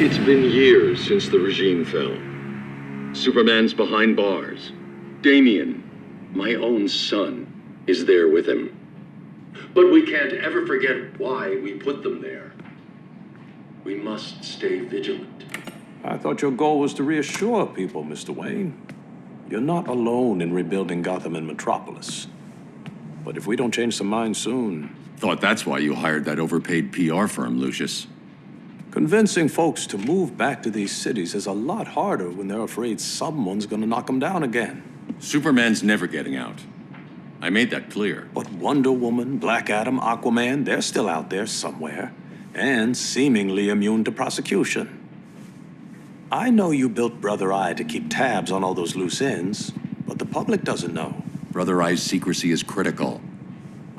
It's been years since the regime fell. Superman's behind bars. Damian, my own son, is there with him. But we can't ever forget why we put them there. We must stay vigilant. I thought your goal was to reassure people, Mr. Wayne. You're not alone in rebuilding Gotham and Metropolis. But if we don't change some minds soon... Thought that's why you hired that overpaid PR firm, Lucius. Convincing folks to move back to these cities is a lot harder when they're afraid someone's gonna knock them down again. Superman's never getting out. I made that clear. But Wonder Woman, Black Adam, Aquaman, they're still out there somewhere. And seemingly immune to prosecution. I know you built Brother Eye to keep tabs on all those loose ends, but the public doesn't know. Brother Eye's secrecy is critical.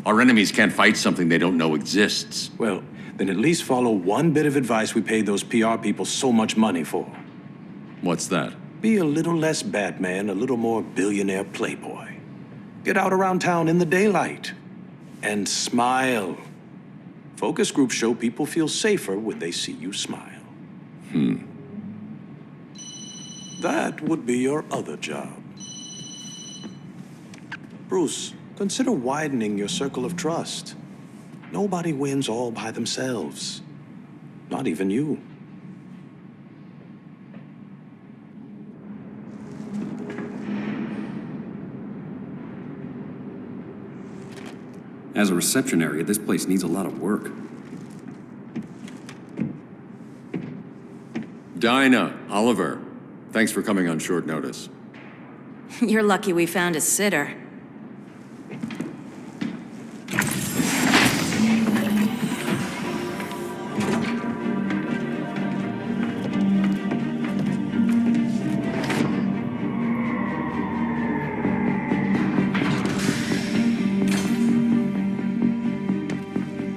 Our enemies can't fight something they don't know exists. Well, then at least follow one bit of advice we paid those PR people so much money for. What's that? Be a little less Batman, a little more billionaire playboy. Get out around town in the daylight. And smile. Focus groups show people feel safer when they see you smile. That would be your other job. Bruce, consider widening your circle of trust. Nobody wins all by themselves. Not even you. As a reception area, this place needs a lot of work. Dinah, Oliver, thanks for coming on short notice. You're lucky we found a sitter.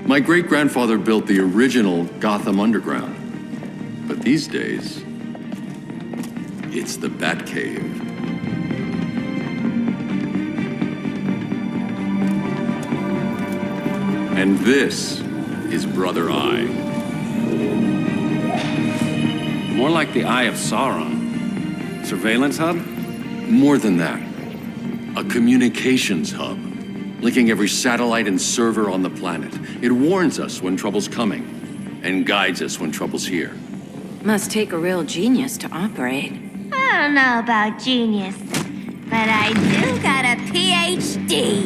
My great-grandfather built the original Gotham Underground. But these days, it's the Batcave. And this is Brother Eye. More like the Eye of Sauron. Surveillance hub? More than that, a communications hub, linking every satellite and server on the planet. It warns us when trouble's coming, and guides us when trouble's here. Must take a real genius to operate. I don't know about genius, but I do got a PhD.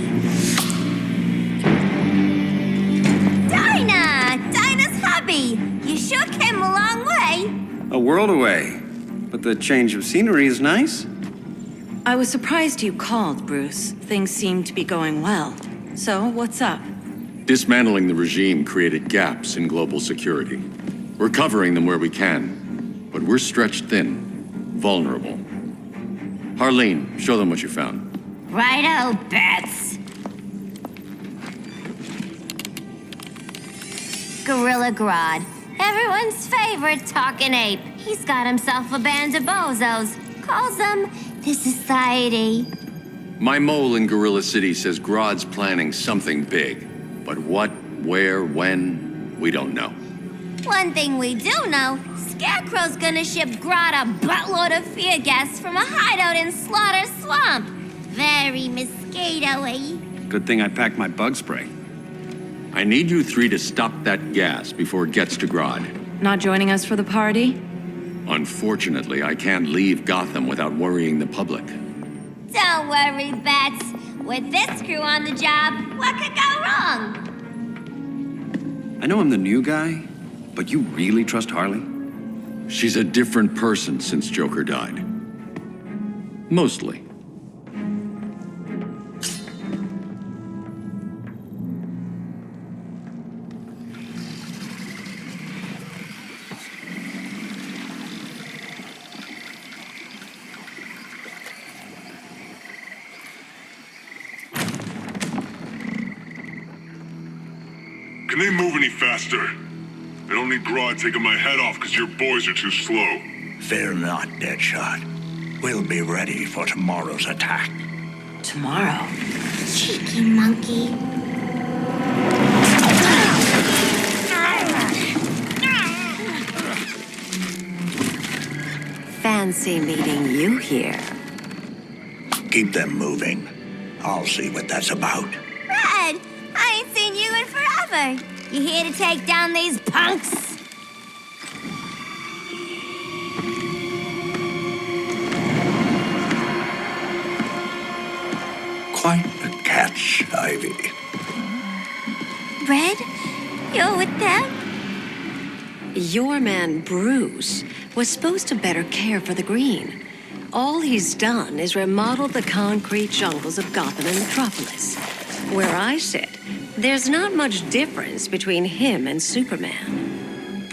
Dinah's hubby. You sure came a long way. A world away. But the change of scenery is nice. I was surprised you called, Bruce. Things seem to be going well. So, what's up? Dismantling the regime created gaps in global security. We're covering them where we can, but we're stretched thin, vulnerable. Harleen, show them what you found. Righto, Bats. Gorilla Grodd. Everyone's favorite talking ape. He's got himself a band of bozos. Calls them the Society. My mole in Gorilla City says Grodd's planning something big. But what, where, when, we don't know. One thing we do know, Scarecrow's gonna ship Grodd a buttload of fear gas from a hideout in Slaughter Swamp. Very mosquito-y. Good thing I packed my bug spray. I need you three to stop that gas before it gets to Grodd. Not joining us for the party? Unfortunately, I can't leave Gotham without worrying the public. Don't worry, Bats. With this crew on the job, what could go wrong? I know I'm the new guy, but you really trust Harley? She's a different person since Joker died. Mostly. Can they move any faster? I don't need Grodd taking my head off because your boys are too slow. Fear not, Deadshot. We'll be ready for tomorrow's attack. Tomorrow? Cheeky monkey. fancy meeting you here. Keep them moving. I'll see what that's about. Red, I ain't seen you in forever. You here to take down these punks? Quite a catch, Ivy. Red, you're with them? Your man, Bruce, was supposed to better care for the green. All he's done is remodel the concrete jungles of Gotham and Metropolis. Where I sit, there's not much difference between him and Superman.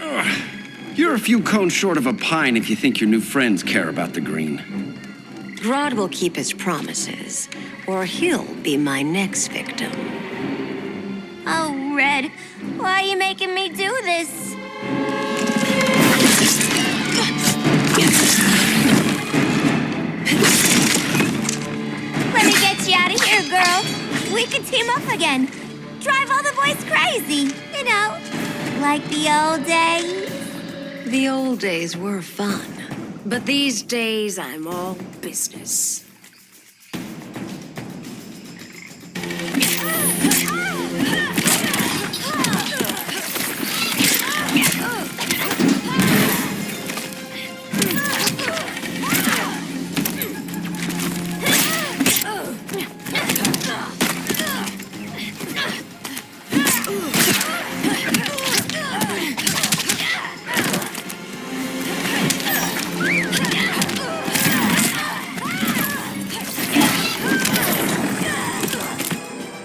You're a few cones short of a pine if you think your new friends care about the green. Grodd will keep his promises, or he'll be my next victim. Oh, Red, why are you making me do this? Let me get you out of here, girl. We can team up again. Drive all the boys crazy, you know, like the old days. The old days were fun, but these days I'm all business.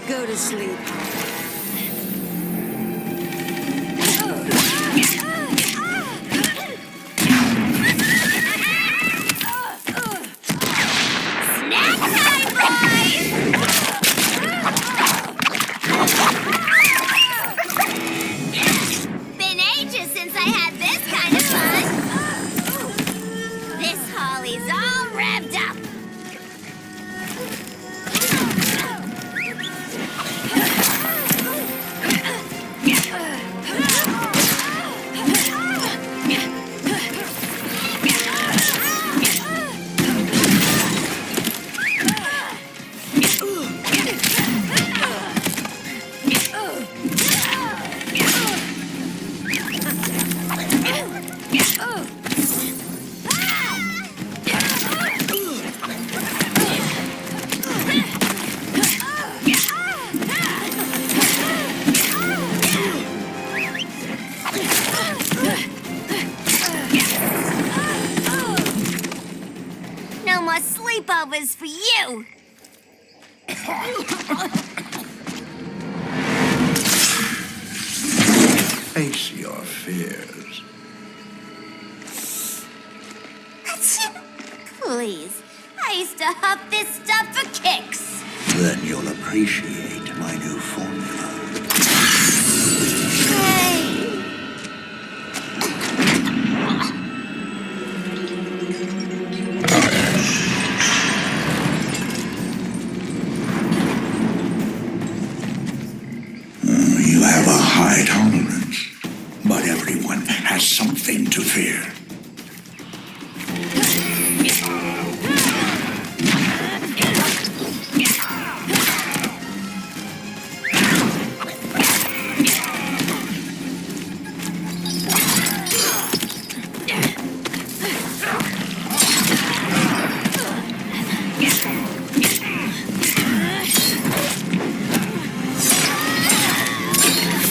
Go to sleep. Snack time, boys! Been ages since I had this kind of fun. This Harley's all revved up. No more sleepovers for you. Face your fears. Please, I used to huff this stuff for kicks. Then you'll appreciate my new formula. Hey. You have a high tolerance, but everyone has something to fear.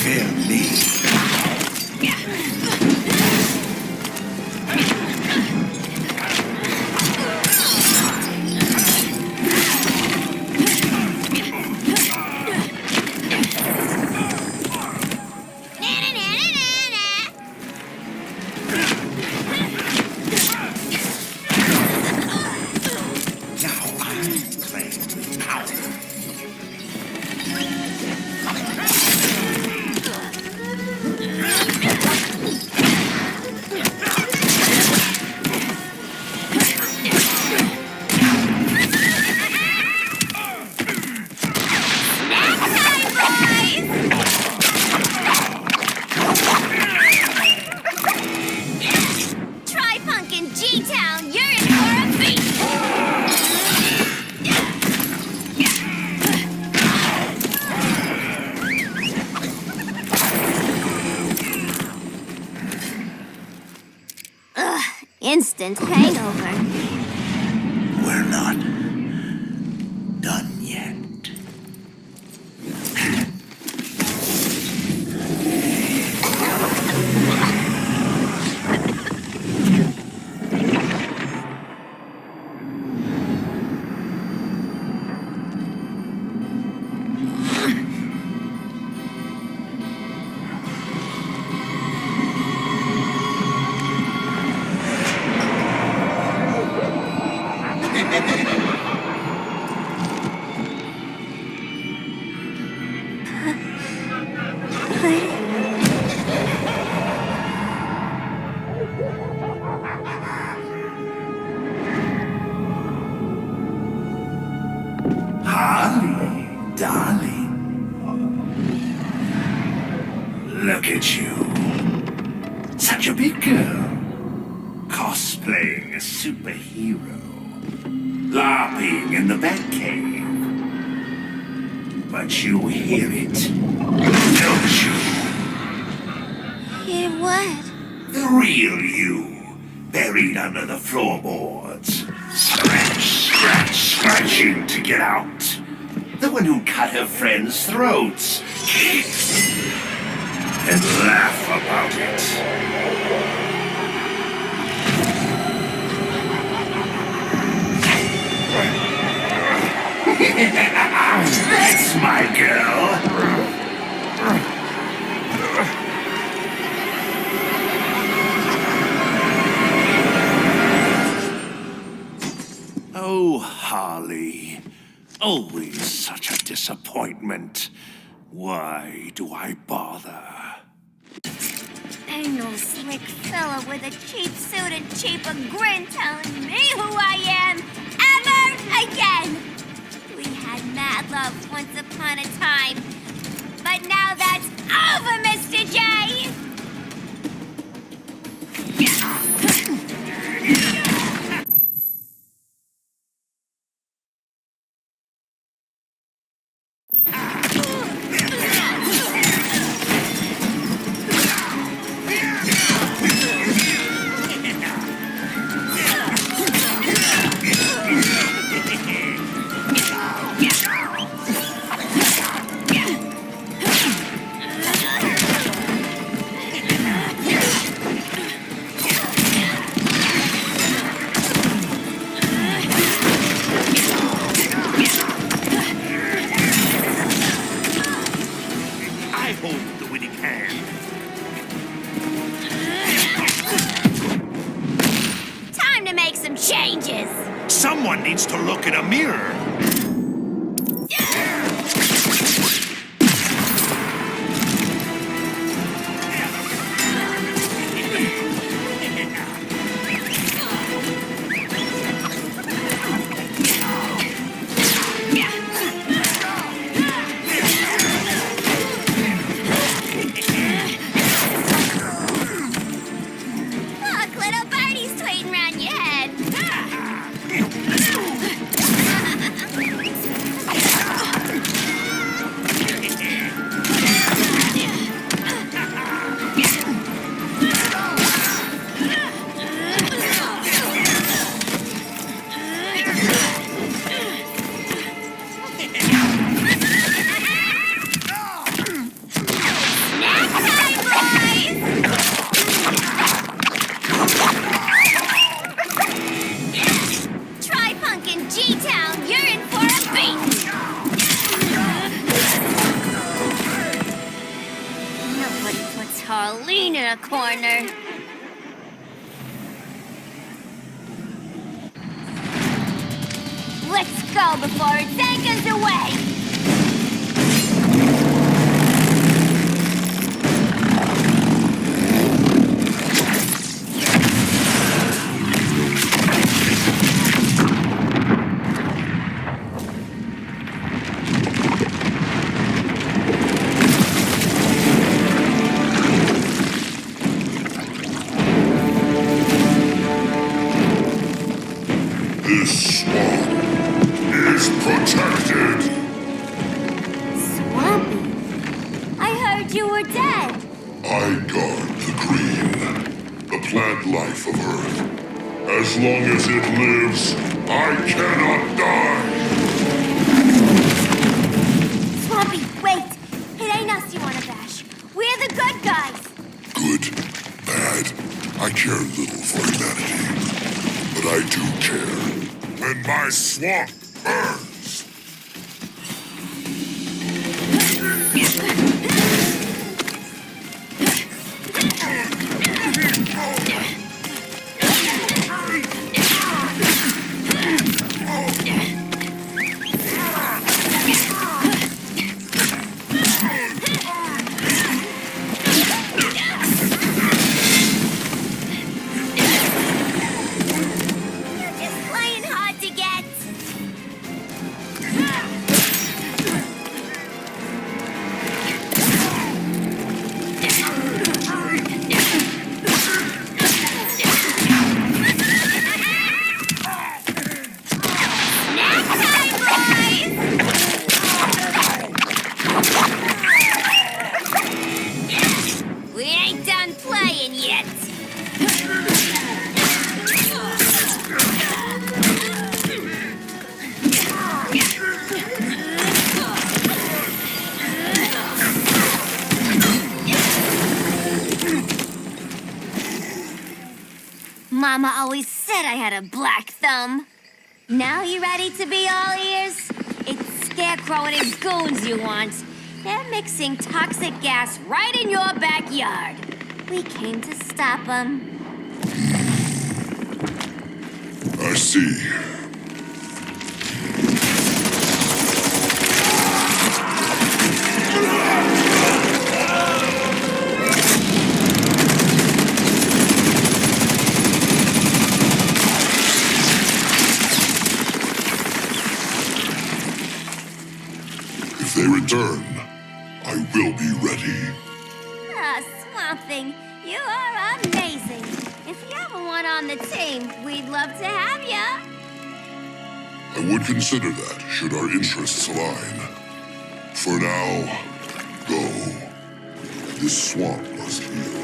Fear me. instant hangover. We're not done yet. Harley, darling. Look at you. Such a big girl. Cosplaying a superhero. LARPing in the Batcave. But you hear it, don't you? Hear what? The real you, buried under the floorboards. Scratch, scratch, scratching to get out. The one who cut her friends' throats. And laugh about it. That's my girl. Oh, Harley. Always such a disappointment. Why do I bother? Ain't no slick fella with a cheap suit and cheaper grin telling me who I am ever again. We had mad love once upon a time, but now that's over, Mr. J. Changes. Someone needs to look in a mirror. Look, little birdie's tweeting around your head. Harleen in a corner. Let's go before it takes us away. This swamp is protected. Swampy? I heard you were dead. I guard the green, the plant life of Earth. As long as it lives, I cannot die! Swampy, wait! It ain't us you wanna bash. We're the good guys! Good, bad, I care little for humanity. But I do care. When my swamp burns! Just playing hard to get! Snack time, boys! We ain't done playing yet! Mama always said I had a black thumb. Now you ready to be all ears? It's Scarecrow and his goons you want. They're mixing toxic gas right in your backyard. We came to stop them. I see. If they return, I will be ready. Ah, Swamp Thing, you are amazing. If you ever want on the team, we'd love to have ya. I would consider that, should our interests align. For now, go. This swamp must heal.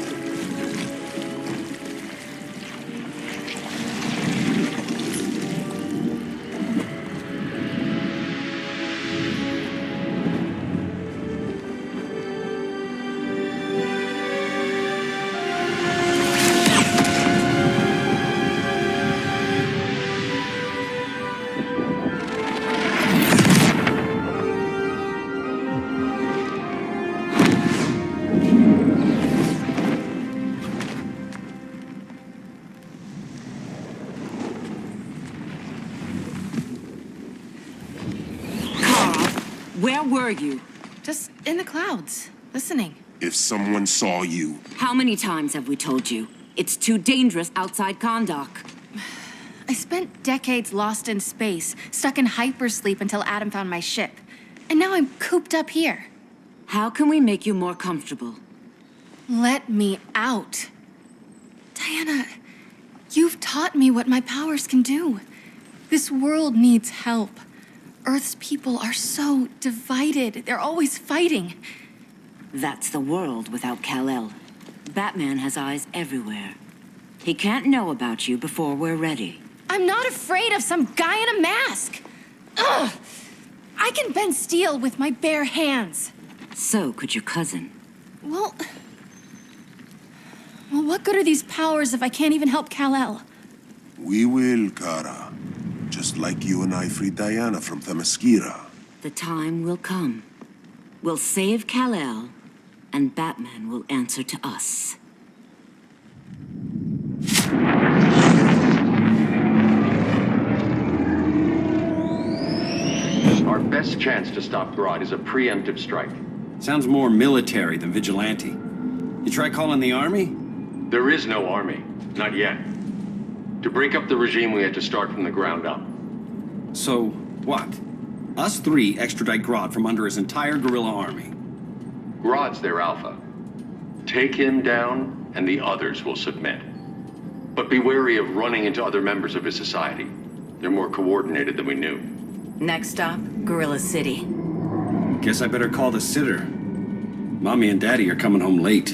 Where were you? Just in the clouds, listening. If someone saw you, How many times have we told you? It's too dangerous outside Kondak. I spent decades lost in space, stuck in hypersleep until Adam found my ship. And now I'm cooped up here. How can we make you more comfortable? Let me out. Diana, you've taught me what my powers can do. This world needs help. Earth's people are so divided. They're always fighting. That's the world without Kal-El. Batman has eyes everywhere. He can't know about you before we're ready. I'm not afraid of some guy in a mask. Ugh! I can bend steel with my bare hands. So could your cousin. Well, what good are these powers if I can't even help Kal-El? We will, Kara. Just like you and I freed Diana from Themyscira. The time will come. We'll save Kal-El, and Batman will answer to us. Our best chance to stop Grodd is a preemptive strike. Sounds more military than vigilante. You try calling the army? There is no army. Not yet. To break up the regime, we had to start from the ground up. So, what? Us three extradite Grodd from under his entire guerrilla army. Grodd's their alpha. Take him down, and the others will submit. But be wary of running into other members of his society. They're more coordinated than we knew. Next stop, Gorilla City. Guess I better call the sitter. Mommy and Daddy are coming home late.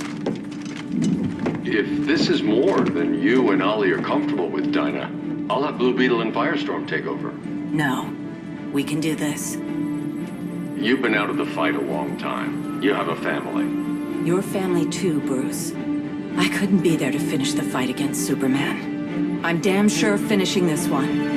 If this is more than you and Ollie are comfortable with, Dinah, I'll have Blue Beetle and Firestorm take over. No. We can do this. You've been out of the fight a long time. You have a family. Your family too, Bruce. I couldn't be there to finish the fight against Superman. I'm damn sure finishing this one.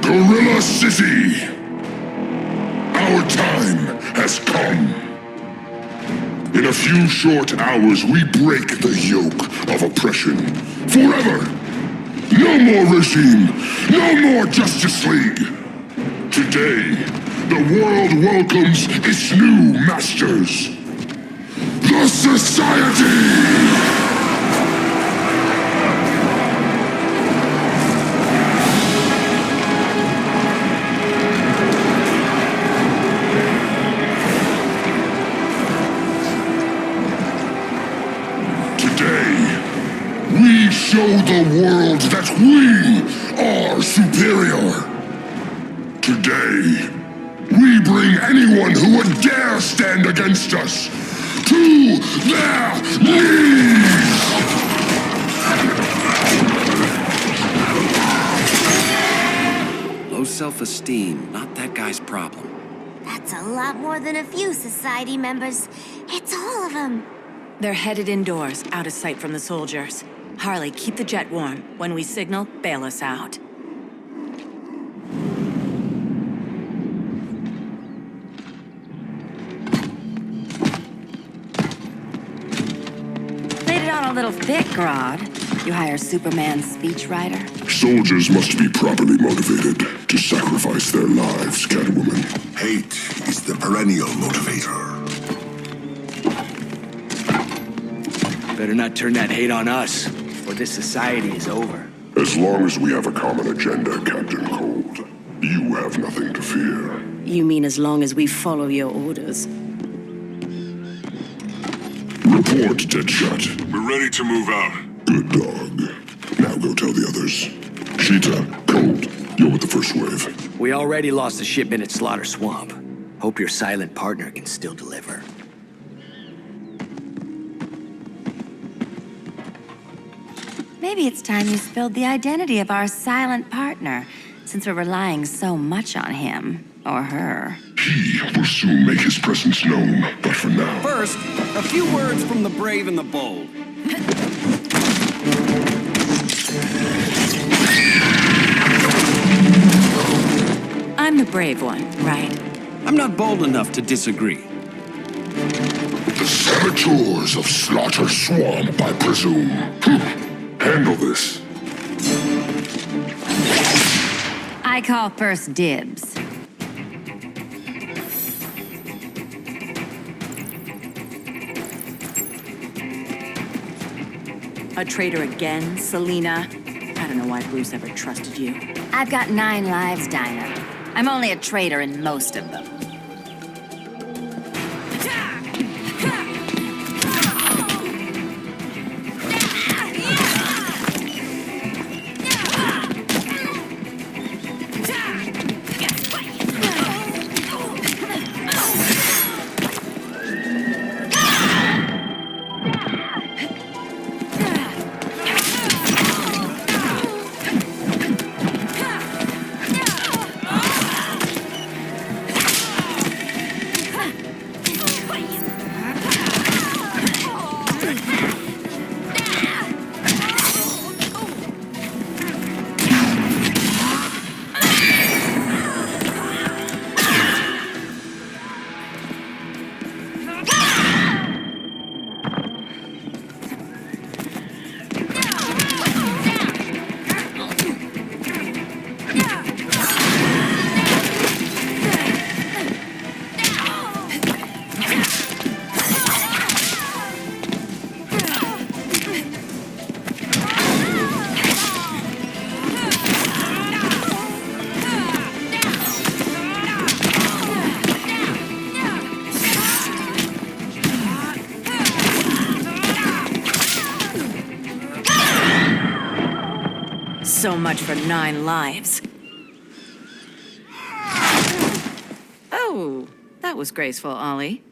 Gorilla City! Our time has come. In a few short hours, we break the yoke of oppression. Forever! No more regime! No more Justice League! Today, the world welcomes its new masters. The Society! We show the world that we are superior. Today, we bring anyone who would dare stand against us to their knees! Low self-esteem, not that guy's problem. That's a lot more than a few Society members. It's all of them. They're headed indoors, out of sight from the soldiers. Harley, keep the jet warm. When we signal, bail us out. Laid it on a little thick, Grodd. You hire Superman's speechwriter? Soldiers must be properly motivated to sacrifice their lives, Catwoman. Hate is the perennial motivator. Better not turn that hate on us, or this society is over. As long as we have a common agenda, Captain Cold, you have nothing to fear. You mean as long as we follow your orders? Report, Deadshot. We're ready to move out. Good dog. Now go tell the others. Cheetah, Cold, you're with the first wave. We already lost the shipment at Slaughter Swamp. Hope your silent partner can still deliver. Maybe it's time you spilled the identity of our silent partner, since we're relying so much on him, or her. He will soon make his presence known, but for now... First, a few words from the brave and the bold. I'm the brave one, right? I'm not bold enough to disagree. The saboteurs of Slaughter Swamp, I presume. Handle this. I call first dibs. A traitor again, Selina? I don't know why Bruce ever trusted you. I've got 9 lives, Dinah. I'm only a traitor in most of them. So much for 9 lives. Oh, that was graceful, Ollie.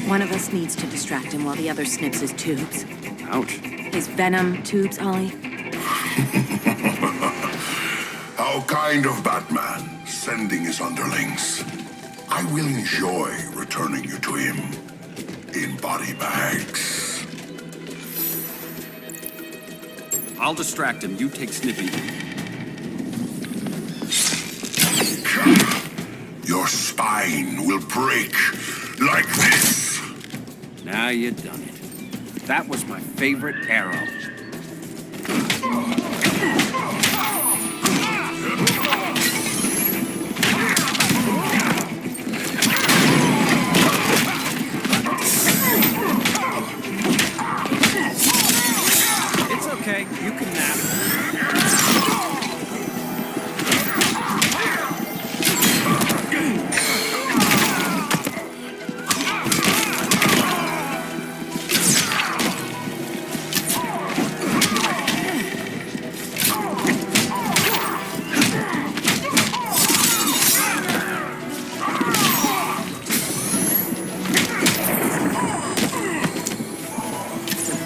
One of us needs to distract him while the other snips his tubes. Ouch. His venom tubes, Ollie. How kind of Batman, sending his underlings. I will enjoy returning you to him in body bags. I'll distract him. You take Snippy. Your spine will break like this. Now you done it. That was my favorite arrow. It's okay. You can nap.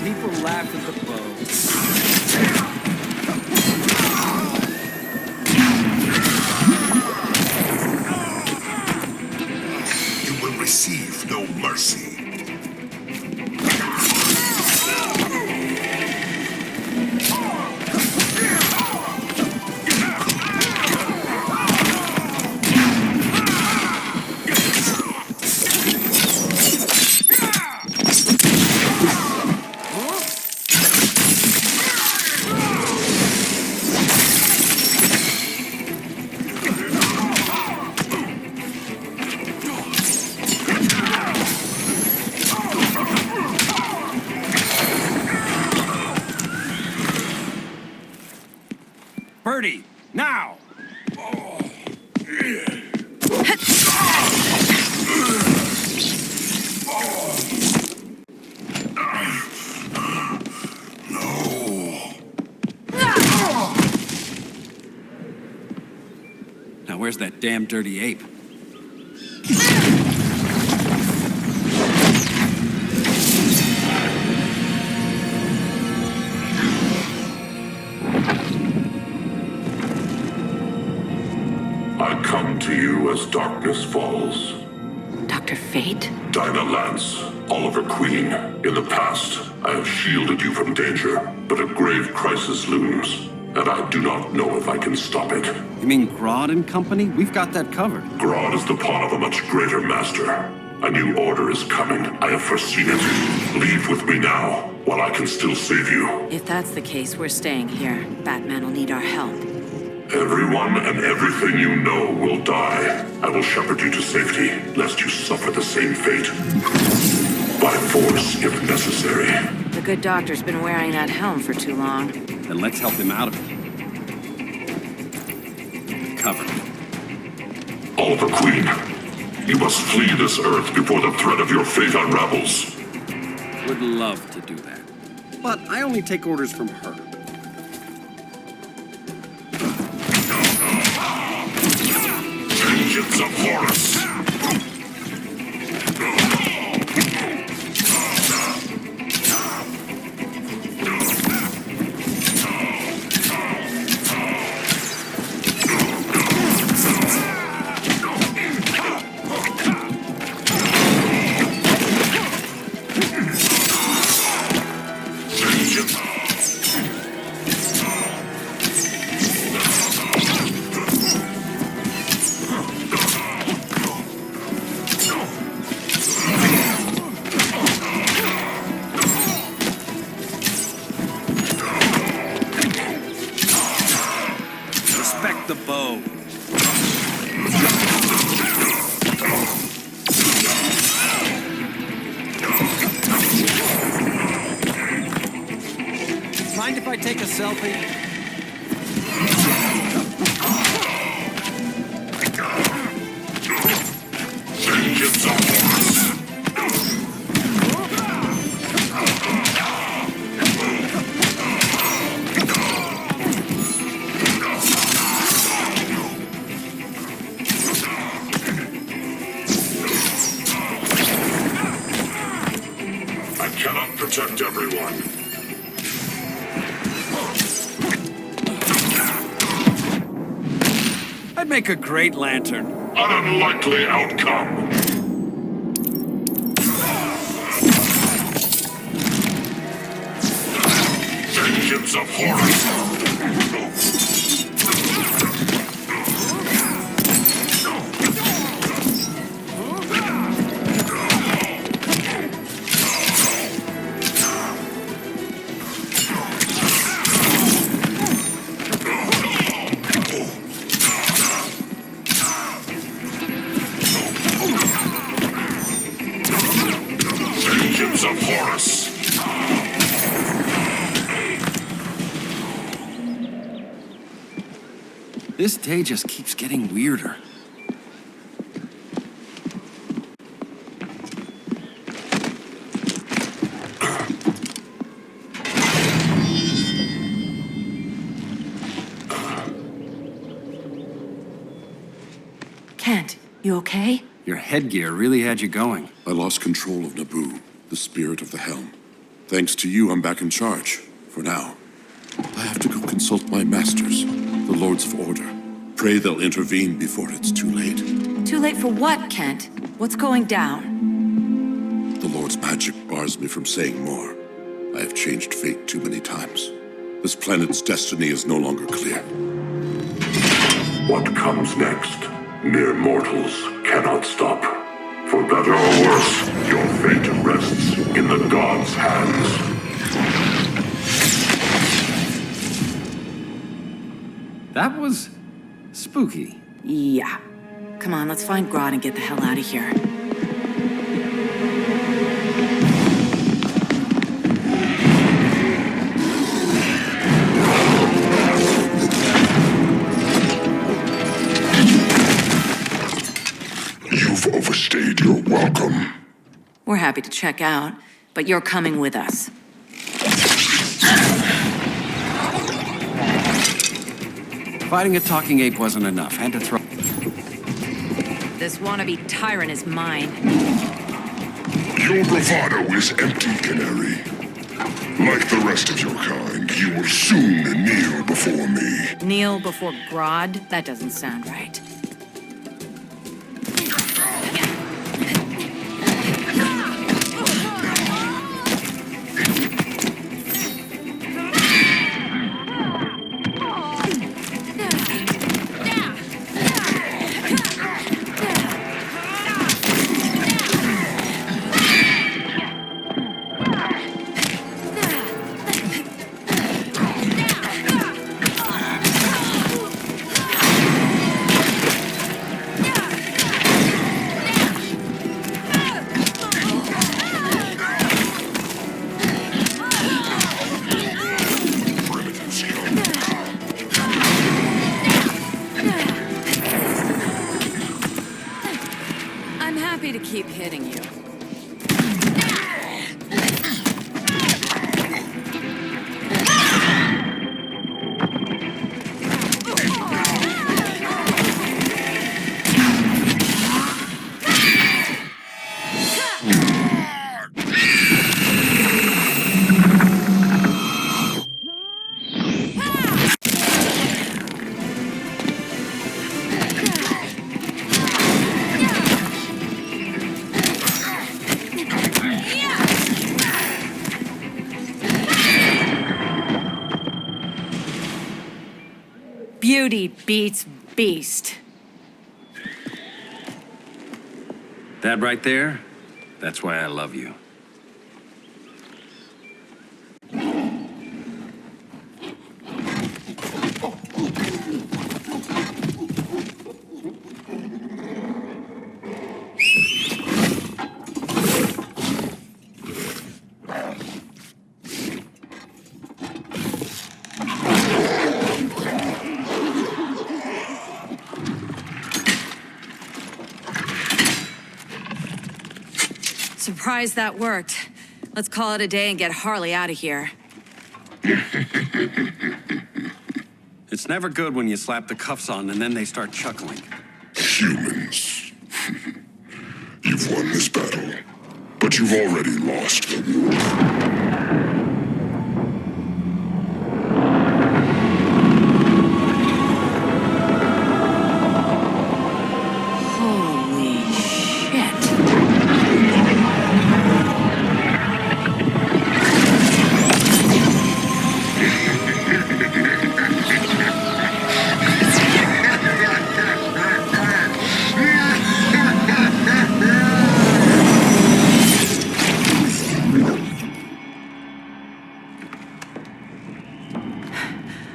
People laugh at the bow. You will receive no mercy. Birdie, now! Now where's that damn dirty ape? I come to you as darkness falls. Dr. Fate? Dinah Lance, Oliver Queen. In the past, I have shielded you from danger, but a grave crisis looms, and I do not know if I can stop it. You mean Grodd and company? We've got that covered. Grodd is the pawn of a much greater master. A new order is coming. I have foreseen it. Leave with me now, while I can still save you. If that's the case, we're staying here. Batman will need our help. Everyone and everything you know will die. I will shepherd you to safety, lest you suffer the same fate. By force, if necessary. The good doctor's been wearing that helm for too long. Then let's help him out of it. Cover me. Oliver Queen, you must flee this earth before the threat of your fate unravels. Would love to do that. But I only take orders from her. Vengeance of Horus! Respect the bow. Mind if I take a selfie? protect everyone. I'd make a great lantern. An unlikely outcome. Vengeance of Horus! Vengeance of Horus! This day just keeps getting weirder. Kent, you okay? Your headgear really had you going. I lost control of Naboo, the spirit of the helm. Thanks to you, I'm back in charge. For now. I have to go consult my masters, the Lords of Order. Pray they'll intervene before it's too late. Too late for what, Kent? What's going down? The Lord's magic bars me from saying more. I have changed fate too many times. This planet's destiny is no longer clear. What comes next? Mere mortals cannot stop. For better or worse, your fate rests in the gods' hands. That was spooky. Yeah. Come on, let's find Grodd and get the hell out of here. You've overstayed your welcome. We're happy to check out, but you're coming with us. Fighting a talking ape wasn't enough. Had to throw... This wannabe tyrant is mine. Your bravado is empty, Canary. Like the rest of your kind, you will soon kneel before me. Kneel before Grodd? That doesn't sound right. I'm happy to keep hitting you. Beauty beats beast. That right there, that's why I love you. Surprised that worked. Let's call it a day and get Harley out of here. It's never good when you slap the cuffs on and then they start chuckling. Humans. You've won this battle, but but you've already lost. Holy shit.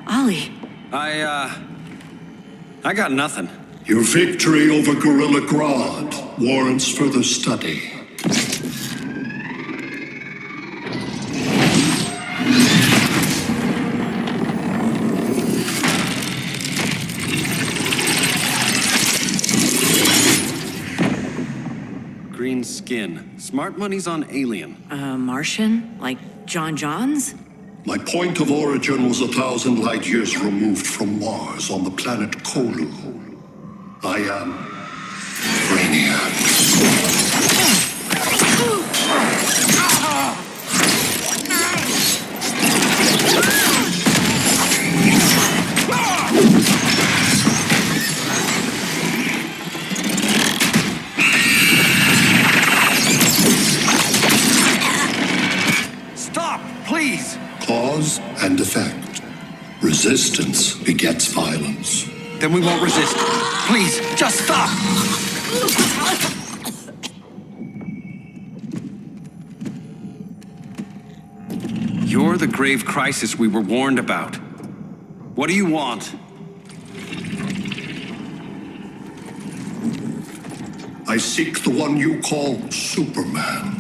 Ollie. I got nothing. Your victory over Gorilla Grodd warrants further study. Green skin. Smart money's on alien. Martian? Like John Johns? My point of origin was 1,000 light years removed from Mars on the planet Kolu. I am Brainiac. Stop, please! Cause and effect. Resistance begets violence. Then we won't resist. Please, just stop! You're the grave crisis we were warned about. What do you want? I seek the one you call Superman.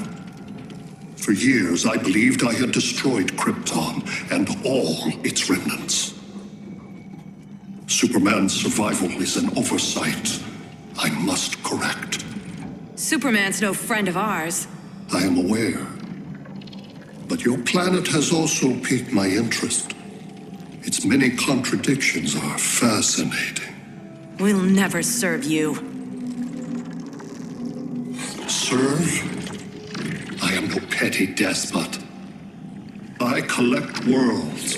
For years, I believed I had destroyed Krypton and all its remnants. Superman's survival is an oversight I must correct. Superman's no friend of ours. I am aware. But your planet has also piqued my interest. Its many contradictions are fascinating. We'll never serve you. Serve? I am no petty despot. I collect worlds,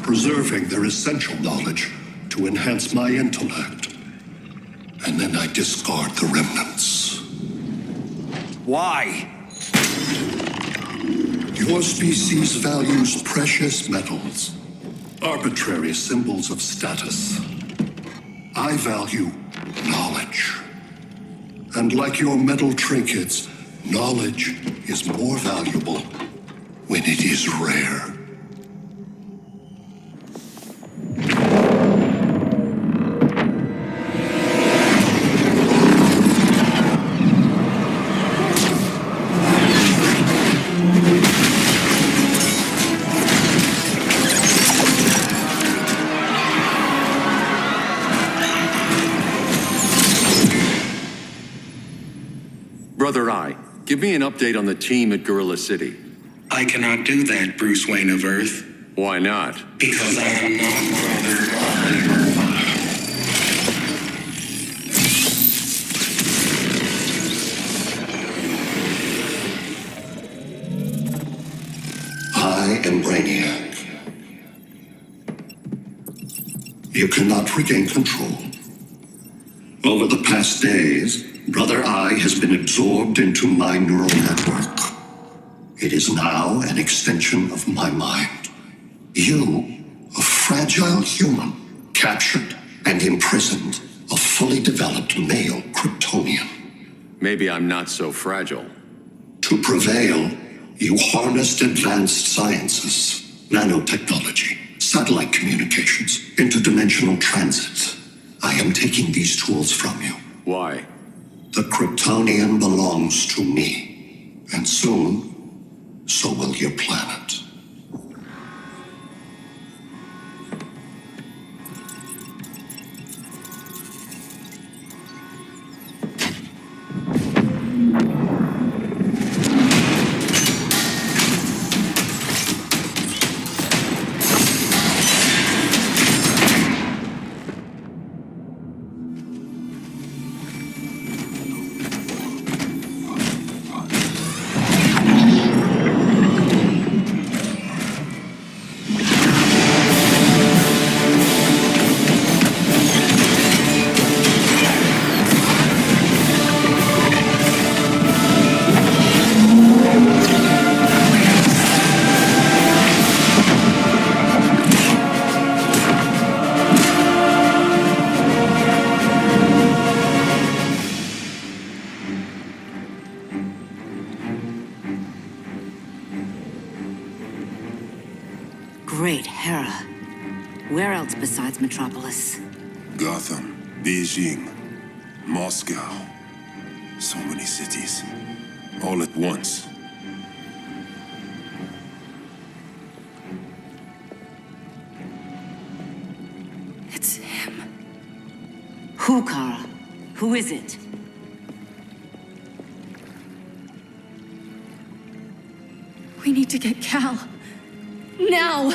preserving their essential knowledge to enhance my intellect. And then I discard the remnants. Why? Your species values precious metals, arbitrary symbols of status. I value knowledge. And like your metal trinkets, knowledge is more valuable when it is rare. Brother Eye, give me an update on the team at Gorilla City. I cannot do that, Bruce Wayne of Earth. Why not? Because I am not Brother Eye. I am Brainiac. You cannot regain control. Over the past days, Brother Eye has been absorbed into my neural network. It is now an extension of my mind. You, a fragile human, captured and imprisoned a fully developed male Kryptonian. Maybe I'm not so fragile. To prevail, you harnessed advanced sciences, nanotechnology, satellite communications, interdimensional transit. I am taking these tools from you. Why? The Kryptonian belongs to me, and soon, so will your planet. Great Hera. Where else besides Metropolis? Gotham, Beijing, Moscow. So many cities. All at once. It's him. Who, Kara? Who is it? We need to get Cal. Now!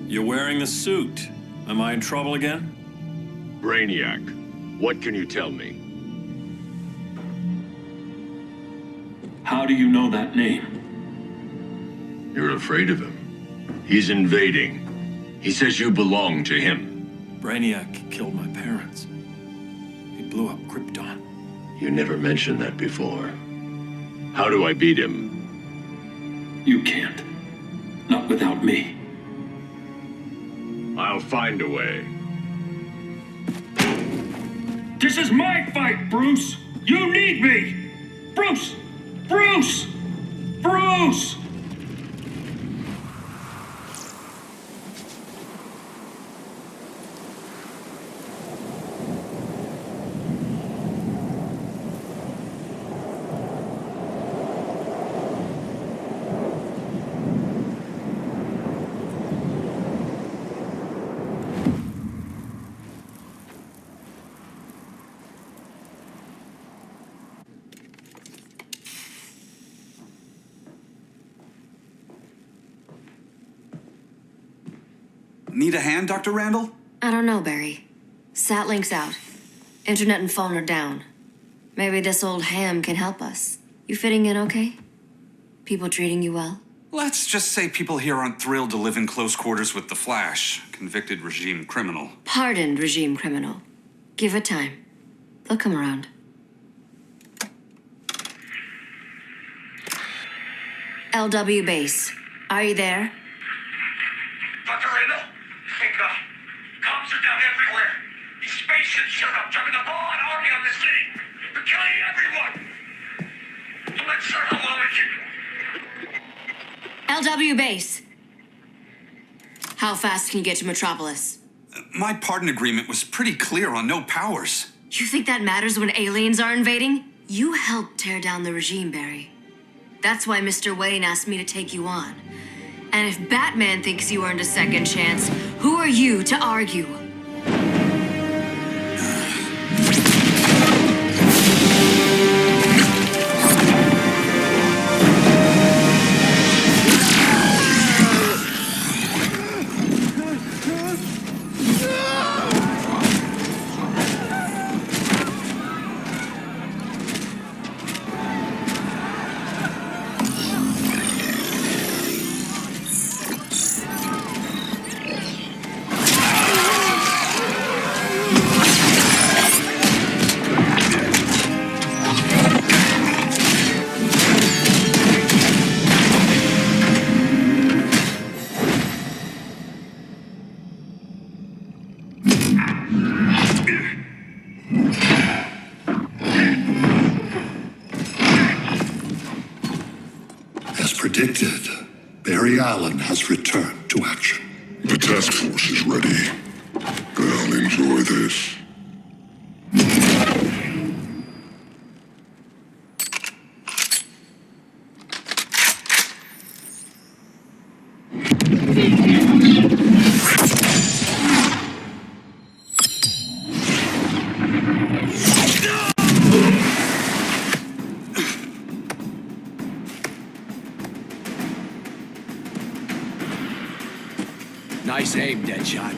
You're wearing a suit. Am I in trouble again? Brainiac, what can you tell me? How do you know that name? You're afraid of him. He's invading. He says you belong to him. Brainiac killed my parents. He blew up Krypton. You never mentioned that before. How do I beat him? You can't. Not without me. I'll find a way. This is my fight, Bruce! You need me! Bruce! Bruce! Bruce! Need a hand, Dr. Randall? I don't know, Barry. Satlink's out. Internet and phone are down. Maybe this old ham can help us. You fitting in okay? People treating you well? Let's just say people here aren't thrilled to live in close quarters with the Flash, convicted regime criminal. Pardoned regime criminal. Give it time. They'll come around. LW base. Are you there? Dr. Randall? Thank God. Cops are down everywhere. These spaceships showed up, dumping the ball and army on the city. They're killing everyone. Let's start a LW base. How fast can you get to Metropolis? My pardon agreement was pretty clear on no powers. You think that matters when aliens are invading? You helped tear down the regime, Barry. That's why Mr. Wayne asked me to take you on. And if Batman thinks you earned a second chance, who are you to argue? As predicted, Barry Allen has returned to action. The task force is ready. I'll enjoy this. Nice aim, Deadshot.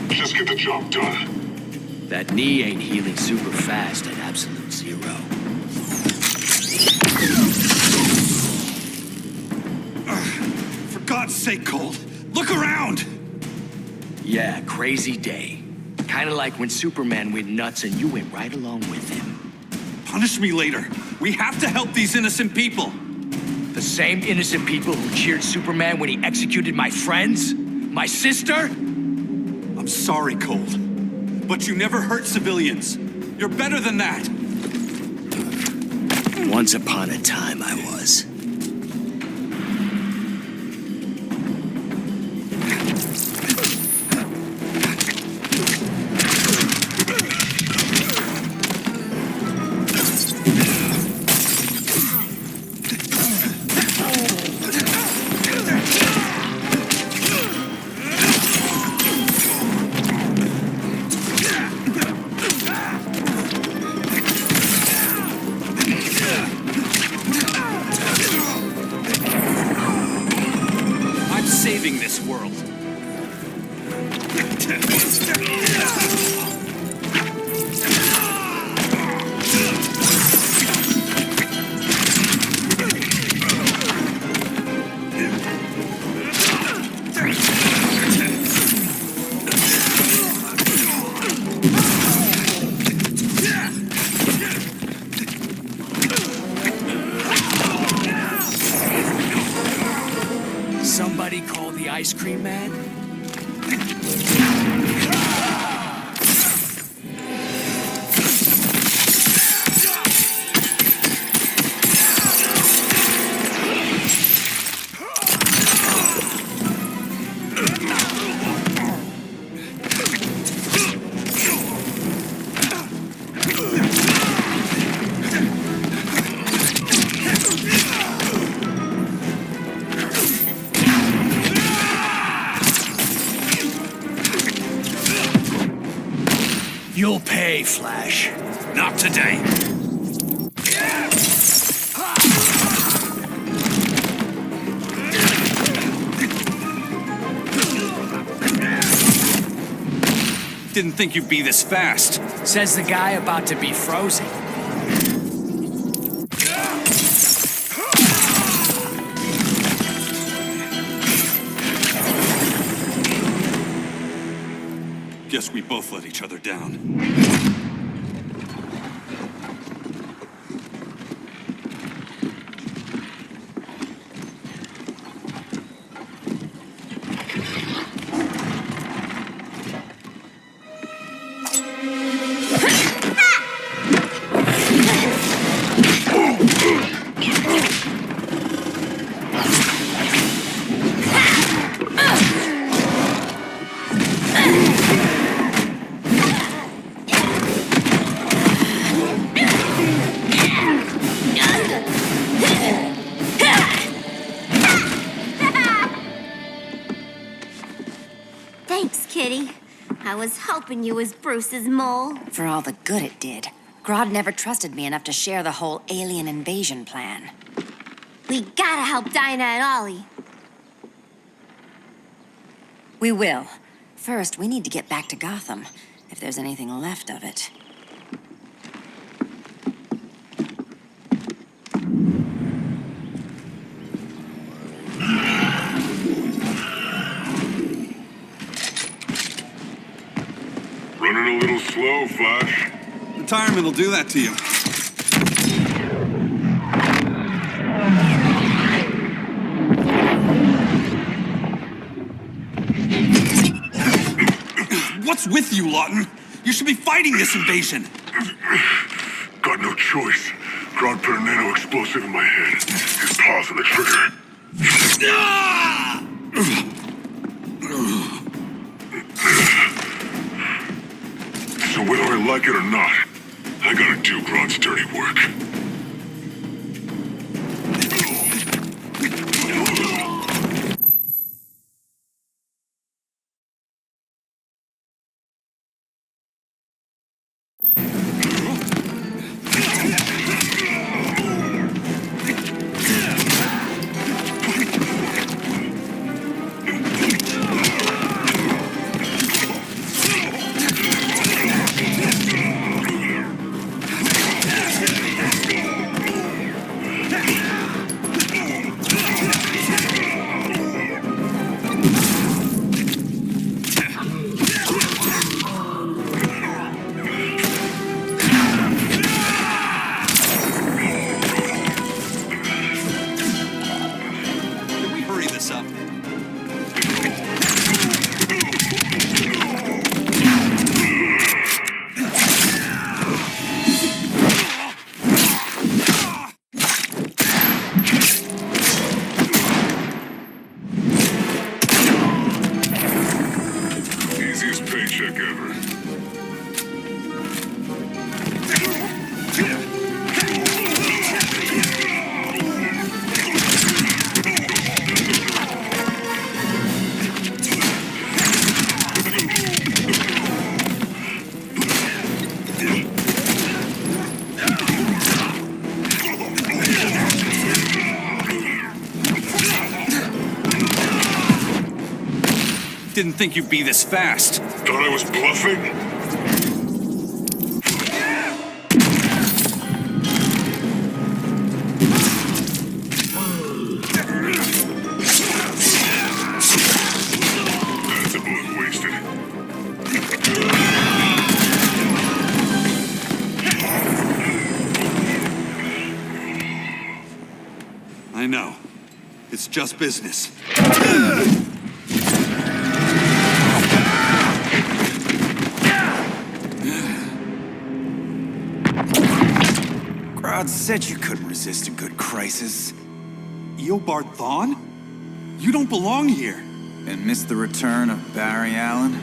Just get the job done. That knee ain't healing super fast at absolute zero. For God's sake, Colt, look around! Yeah, crazy day. Kinda like when Superman went nuts and you went right along with him. Punish me later. We have to help these innocent people. The same innocent people who cheered Superman when he executed my friends? My sister? I'm sorry, Colt. But you never hurt civilians. You're better than that. Once upon a time, I was. Saving this world. Somebody call the ice cream man? You'll pay, Flash. Not today. Didn't think you'd be this fast. Says the guy about to be frozen. Guess we both let each other down. Thanks, Kitty. I was hoping you was Bruce's mole. For all the good it did. Grodd never trusted me enough to share the whole alien invasion plan. We gotta help Dinah and Ollie. We will. First, we need to get back to Gotham, if there's anything left of it. Running a little slow, Flash. Retirement will do that to you. What's with you, Lawton? You should be fighting this invasion. Got no choice. Grodd put a nano explosive in my head. His paws on the trigger. So whether I like it or not, I gotta do Grodd's dirty work. Didn't think you'd be this fast. Thought I was bluffing? That's a bullet wasted. I know. It's just business. Grodd said you couldn't resist a good crisis. Eobard Thawne? You don't belong here. And miss the return of Barry Allen?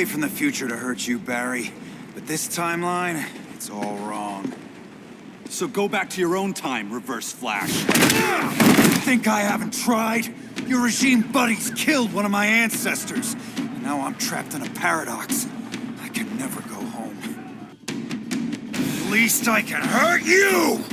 From the future to hurt you, Barry. But this timeline, it's all wrong. So go back to your own time, Reverse Flash. Think I haven't tried? Your regime buddies killed one of my ancestors. And now I'm trapped in a paradox. I can never go home. At least I can hurt you!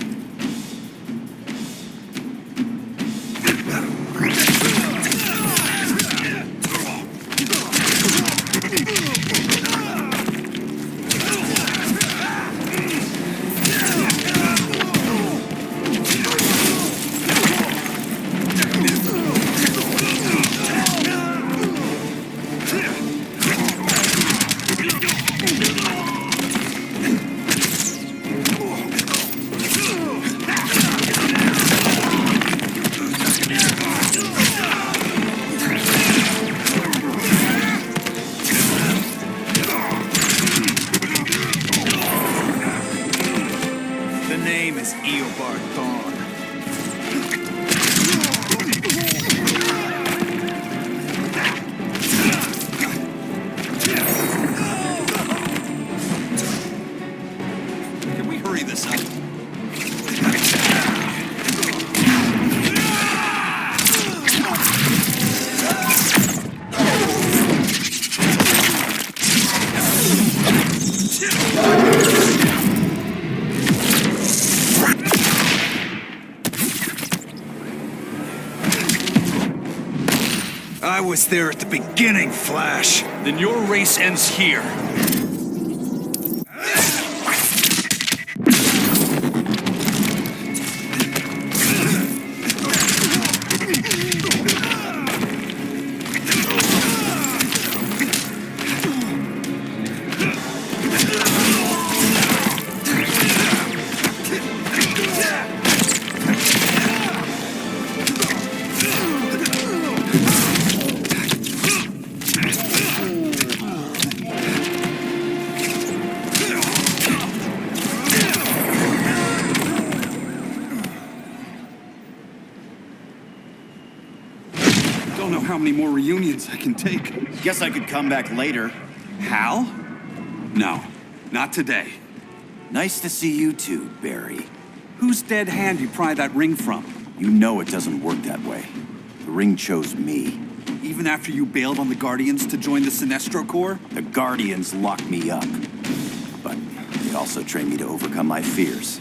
I was there at the beginning, Flash. Then your race ends here. Don't know how many more reunions I can take. Guess I could come back later. Hal? No, not today. Nice to see you too, Barry. Whose dead hand you pry that ring from? You know it doesn't work that way. The ring chose me. Even after you bailed on the Guardians to join the Sinestro Corps? The Guardians locked me up. But they also trained me to overcome my fears.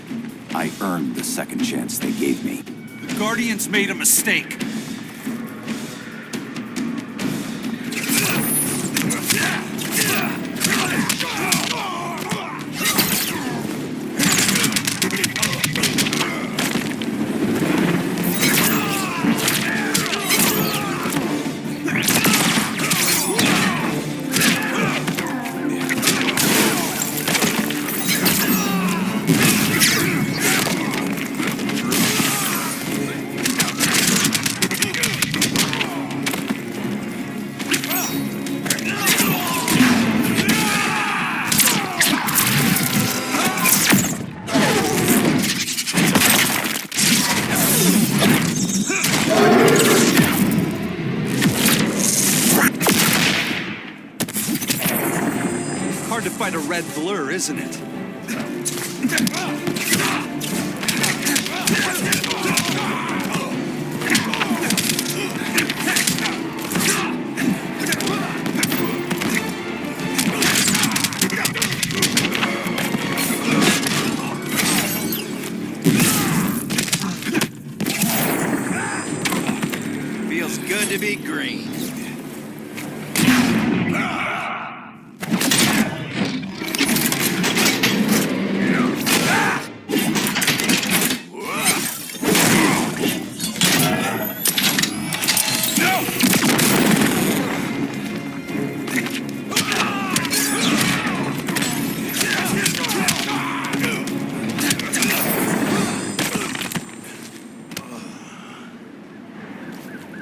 I earned the second chance they gave me. The Guardians made a mistake. hard to fight a red blur, isn't it? Feels good to be green.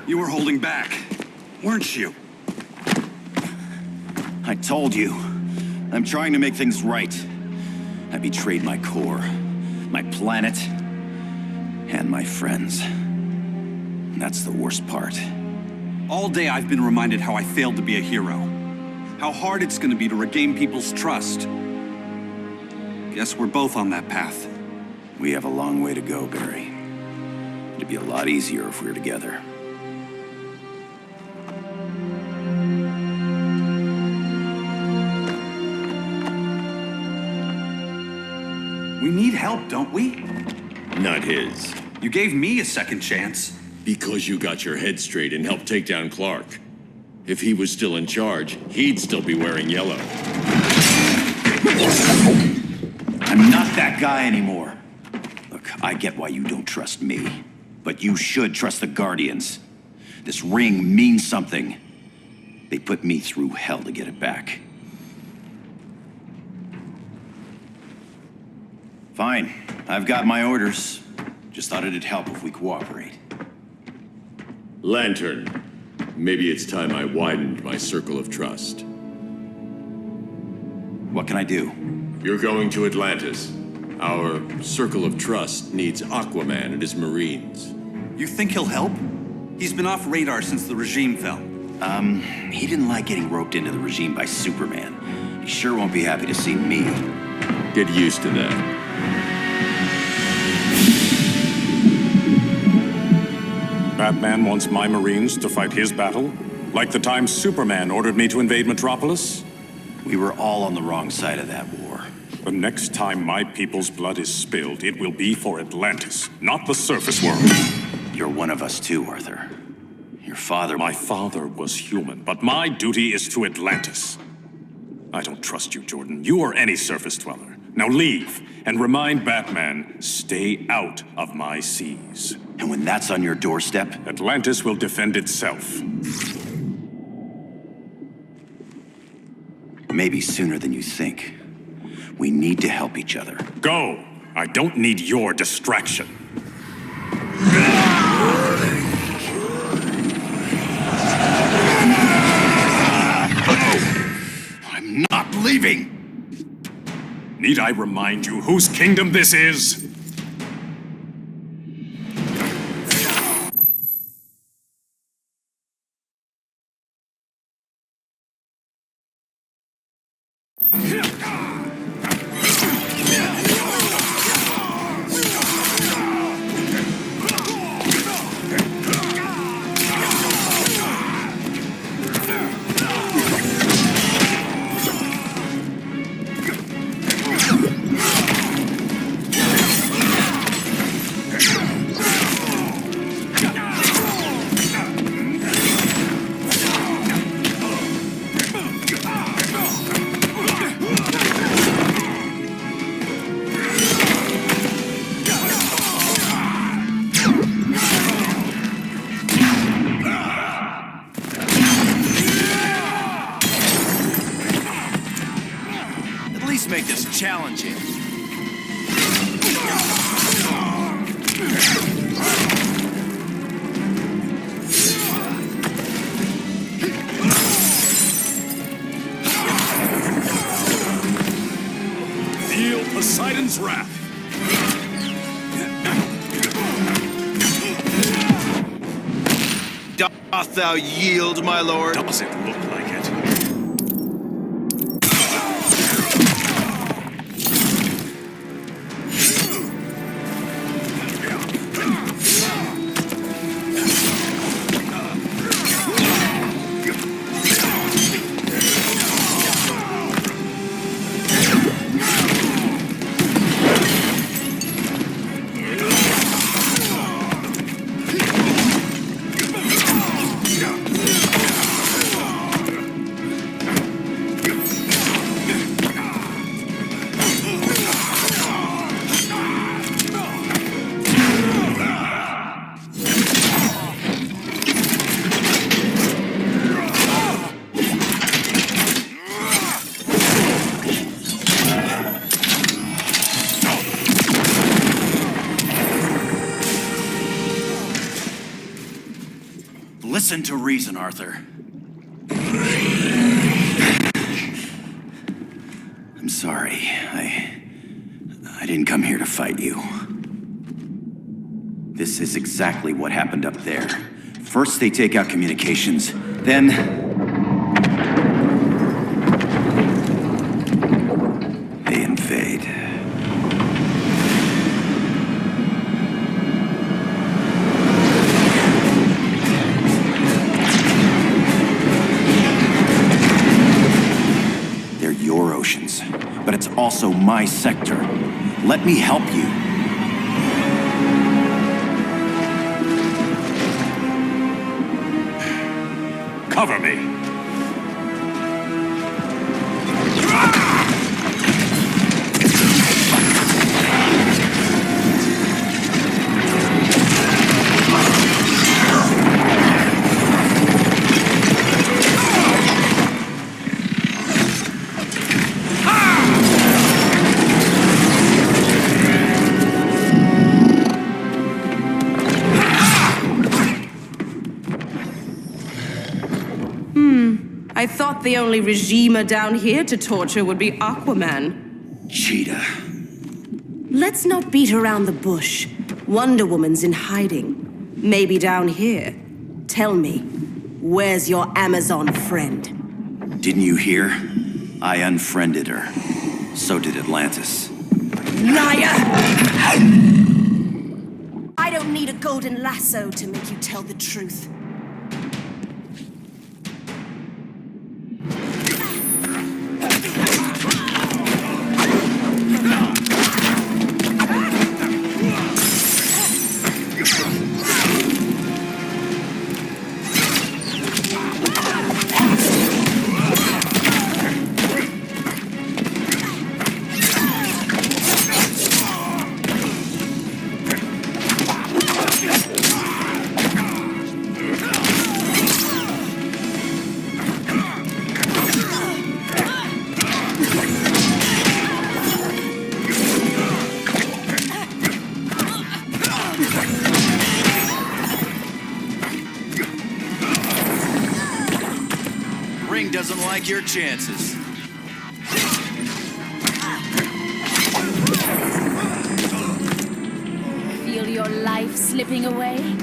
You were holding back, weren't you? I told you. I'm trying to make things right. I betrayed my core, my planet, and my friends. And that's the worst part. All day I've been reminded how I failed to be a hero. How hard it's gonna be to regain people's trust. Guess we're both on that path. We have a long way to go, Barry. It'd be a lot easier if we were together. We need help, don't we? Not his. You gave me a second chance. Because you got your head straight and helped take down Clark. If he was still in charge, he'd still be wearing yellow. I'm not that guy anymore. Look, I get why you don't trust me, but you should trust the Guardians. This ring means something. They put me through hell to get it back. Fine, I've got my orders. Just thought it'd help if we cooperate. Lantern, maybe it's time I widened my circle of trust. What can I do? You're going to Atlantis. Our circle of trust needs Aquaman and his Marines. You think he'll help? He's been off radar since the regime fell. He didn't like getting roped into the regime by Superman. He sure won't be happy to see me. Get used to that. Batman wants my Marines to fight his battle? Like the time Superman ordered me to invade Metropolis? We were all on the wrong side of that war. The next time my people's blood is spilled, it will be for Atlantis, not the surface world. You're one of us too, Arthur. Your father... My father was human, but my duty is to Atlantis. I don't trust you, Jordan. You or any surface dweller. Now leave, and remind Batman, stay out of my seas. And when that's on your doorstep? Atlantis will defend itself. Maybe sooner than you think. We need to help each other. Go! I don't need your distraction. I'm not leaving! Need I remind you whose kingdom this is? Make this challenging. Feel Poseidon's wrath. Doth thou yield, my lord? Does it look like it? Listen to reason, Arthur. I'm sorry. I didn't come here to fight you. This is exactly what happened up there. First they take out communications, then... they invade. They're your oceans, but it's also my sector. Let me help you. Cover me. I thought the only regimer down here to torture would be Aquaman. Cheetah. Let's not beat around the bush. Wonder Woman's in hiding. Maybe down here. Tell me, where's your Amazon friend? Didn't you hear? I unfriended her. So did Atlantis. Liar! I don't need a golden lasso to make you tell the truth. Ring doesn't like your chances. Feel your life slipping away?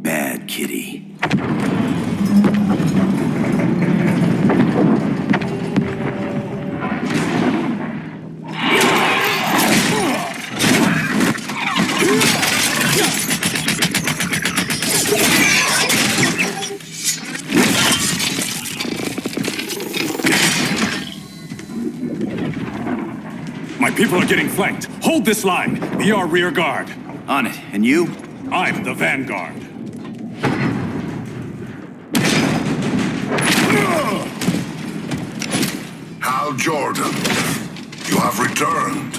Bad kitty. My people are getting flanked. Hold this line. Be our rear guard. On it. And you? I'm the vanguard. Hal Jordan, you have returned.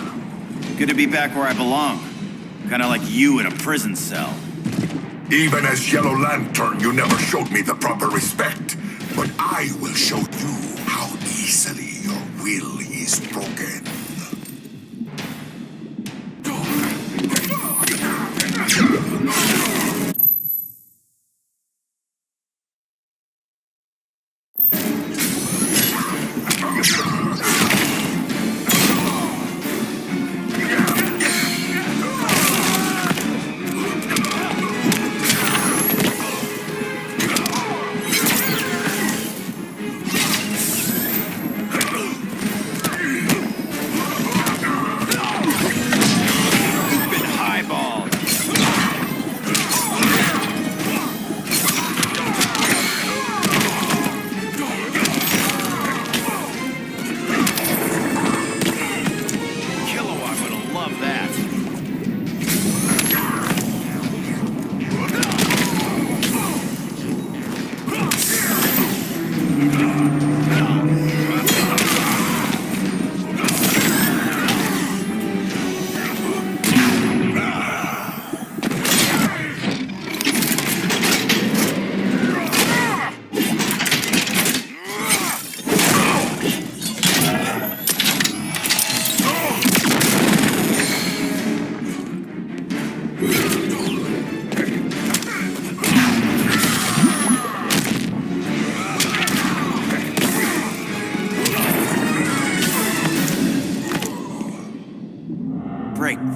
Good to be back where I belong. Kinda like you in a prison cell. Even as Yellow Lantern, you never showed me the proper respect. But I will show you how easily your will is broken.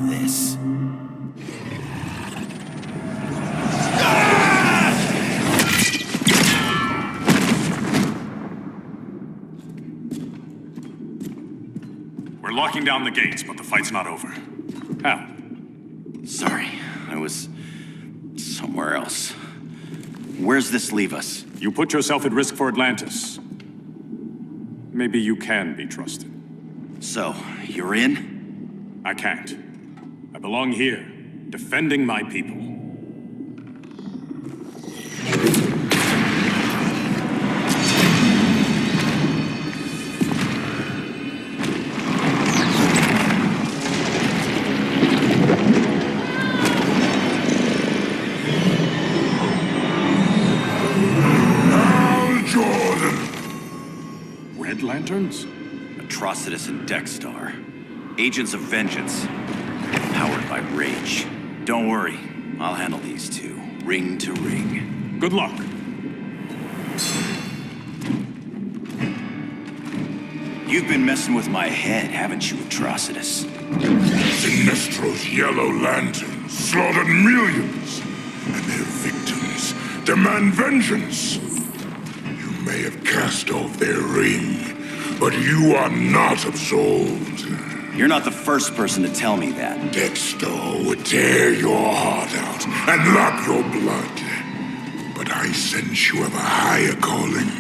this. We're locking down the gates, but the fight's not over. How? Sorry, I was somewhere else. Where's this leave us? You put yourself at risk for Atlantis. Maybe you can be trusted. So, you're in? I can't. I belong here, defending my people. Lanterns? Atrocitus and Dexstar. Agents of Vengeance. Powered by rage. Don't worry, I'll handle these two. Ring to ring. Good luck. You've been messing with my head, haven't you, Atrocitus? Sinestro's yellow lanterns slaughtered millions, and their victims demand vengeance. You may have cast off their ring, but you are not absolved. You're not the first person to tell me that. Dexter would tear your heart out and lap your blood. But I sense you have a higher calling.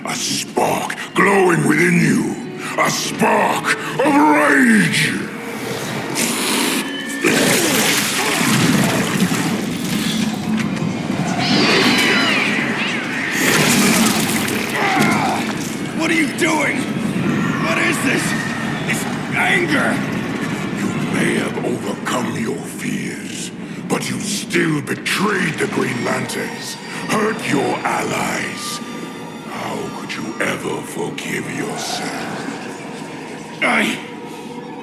A spark glowing within you. A spark of rage! What are you doing? What is this? This anger! You may have overcome your fears, but you still betrayed the Green Lanterns, hurt your allies. How could you ever forgive yourself?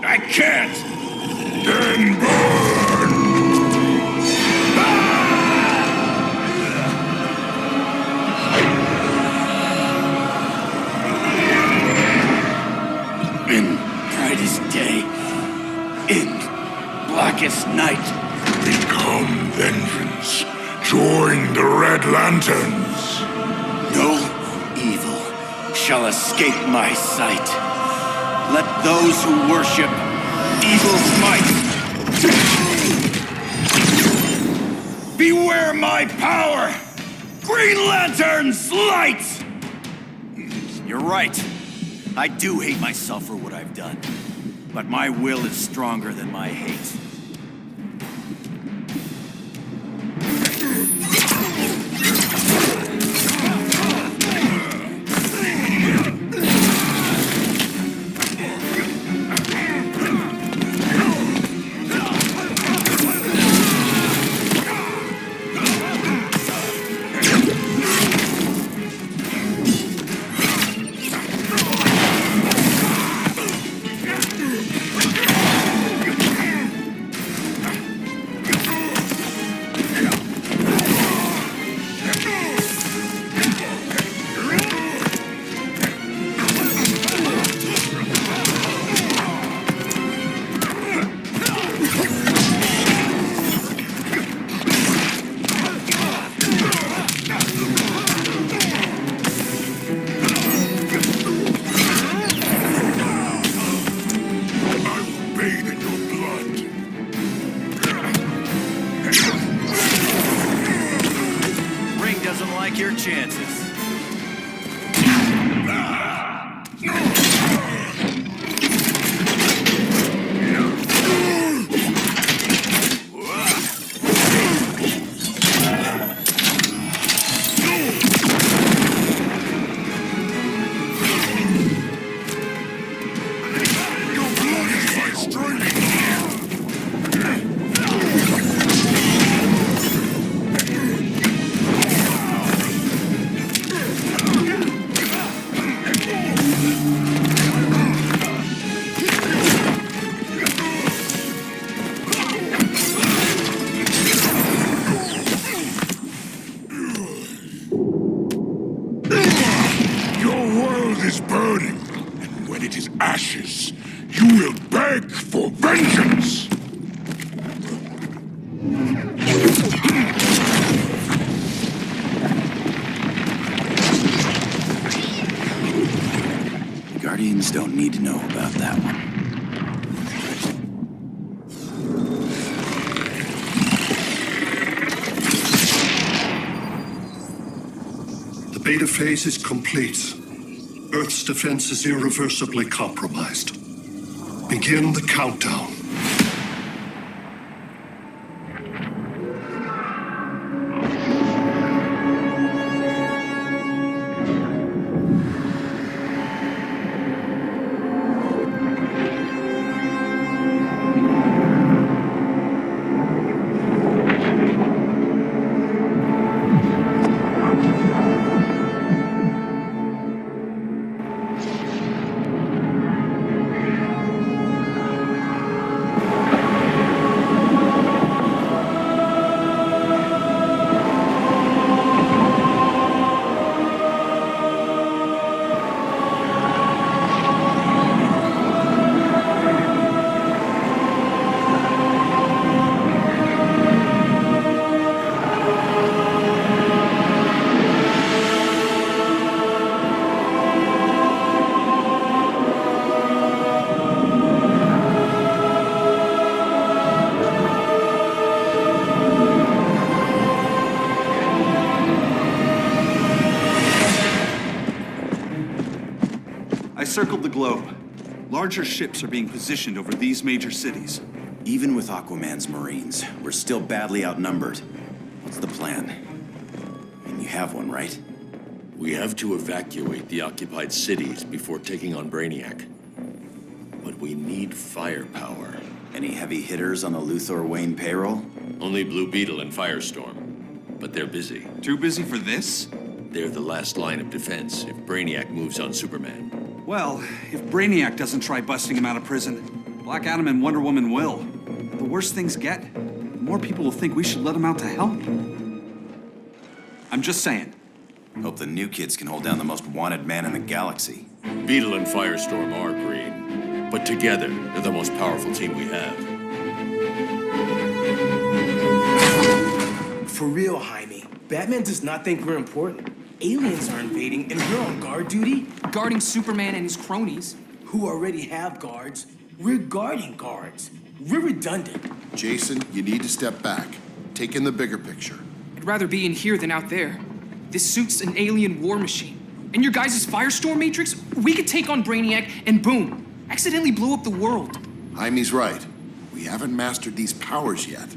I can't! Then burn! In brightest day, in blackest night. Become vengeance. Join the Red Lanterns. No evil shall escape my sight. Let those who worship evil's might beware my power! Green Lantern's light! You're right. I do hate myself for what I've done. But my will is stronger than my hate. Don't need to know about that one. The beta phase is complete. Earth's defense is irreversibly compromised. Begin the countdown. I circled the globe. Larger ships are being positioned over these major cities. Even with Aquaman's Marines, we're still badly outnumbered. What's the plan? And you have one, right? We have to evacuate the occupied cities before taking on Brainiac. But we need firepower. Any heavy hitters on the Luthor Wayne payroll? Only Blue Beetle and Firestorm. But they're busy. Too busy for this? They're the last line of defense if Brainiac moves on Superman. Well, if Brainiac doesn't try busting him out of prison, Black Adam and Wonder Woman will. The worse things get, the more people will think we should let him out to help. I'm just saying. Hope the new kids can hold down the most wanted man in the galaxy. Beetle and Firestorm are green, but together, they're the most powerful team we have. For real, Jaime. Batman does not think we're important. Aliens are invading, and we're on guard duty? Guarding Superman and his cronies. Who already have guards. We're guarding guards. We're redundant. Jason, you need to step back. Take in the bigger picture. I'd rather be in here than out there. This suit's an alien war machine. And your guys' Firestorm Matrix, we could take on Brainiac and boom, accidentally blow up the world. Jaime's right. We haven't mastered these powers yet.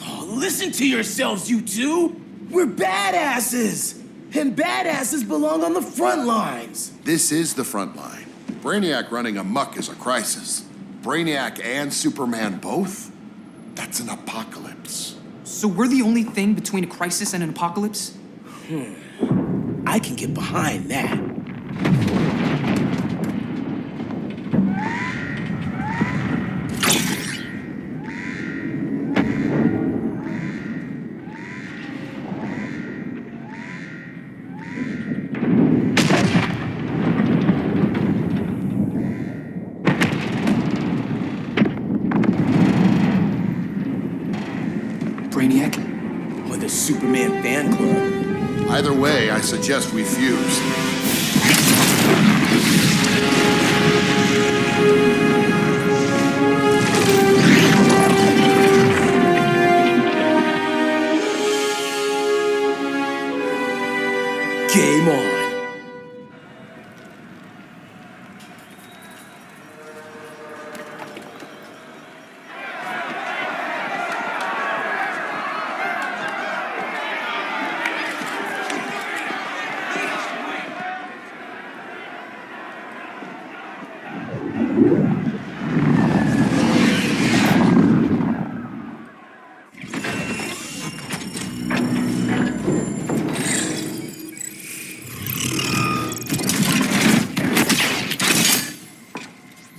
Oh, listen to yourselves, you two! We're badasses! And badasses belong on the front lines! This is the front line. Brainiac running amok is a crisis. Brainiac and Superman both? That's an apocalypse. So we're the only thing between a crisis and an apocalypse? I can get behind that. Brainiac? Or the Superman fan club? Either way, I suggest we fuse. Game on.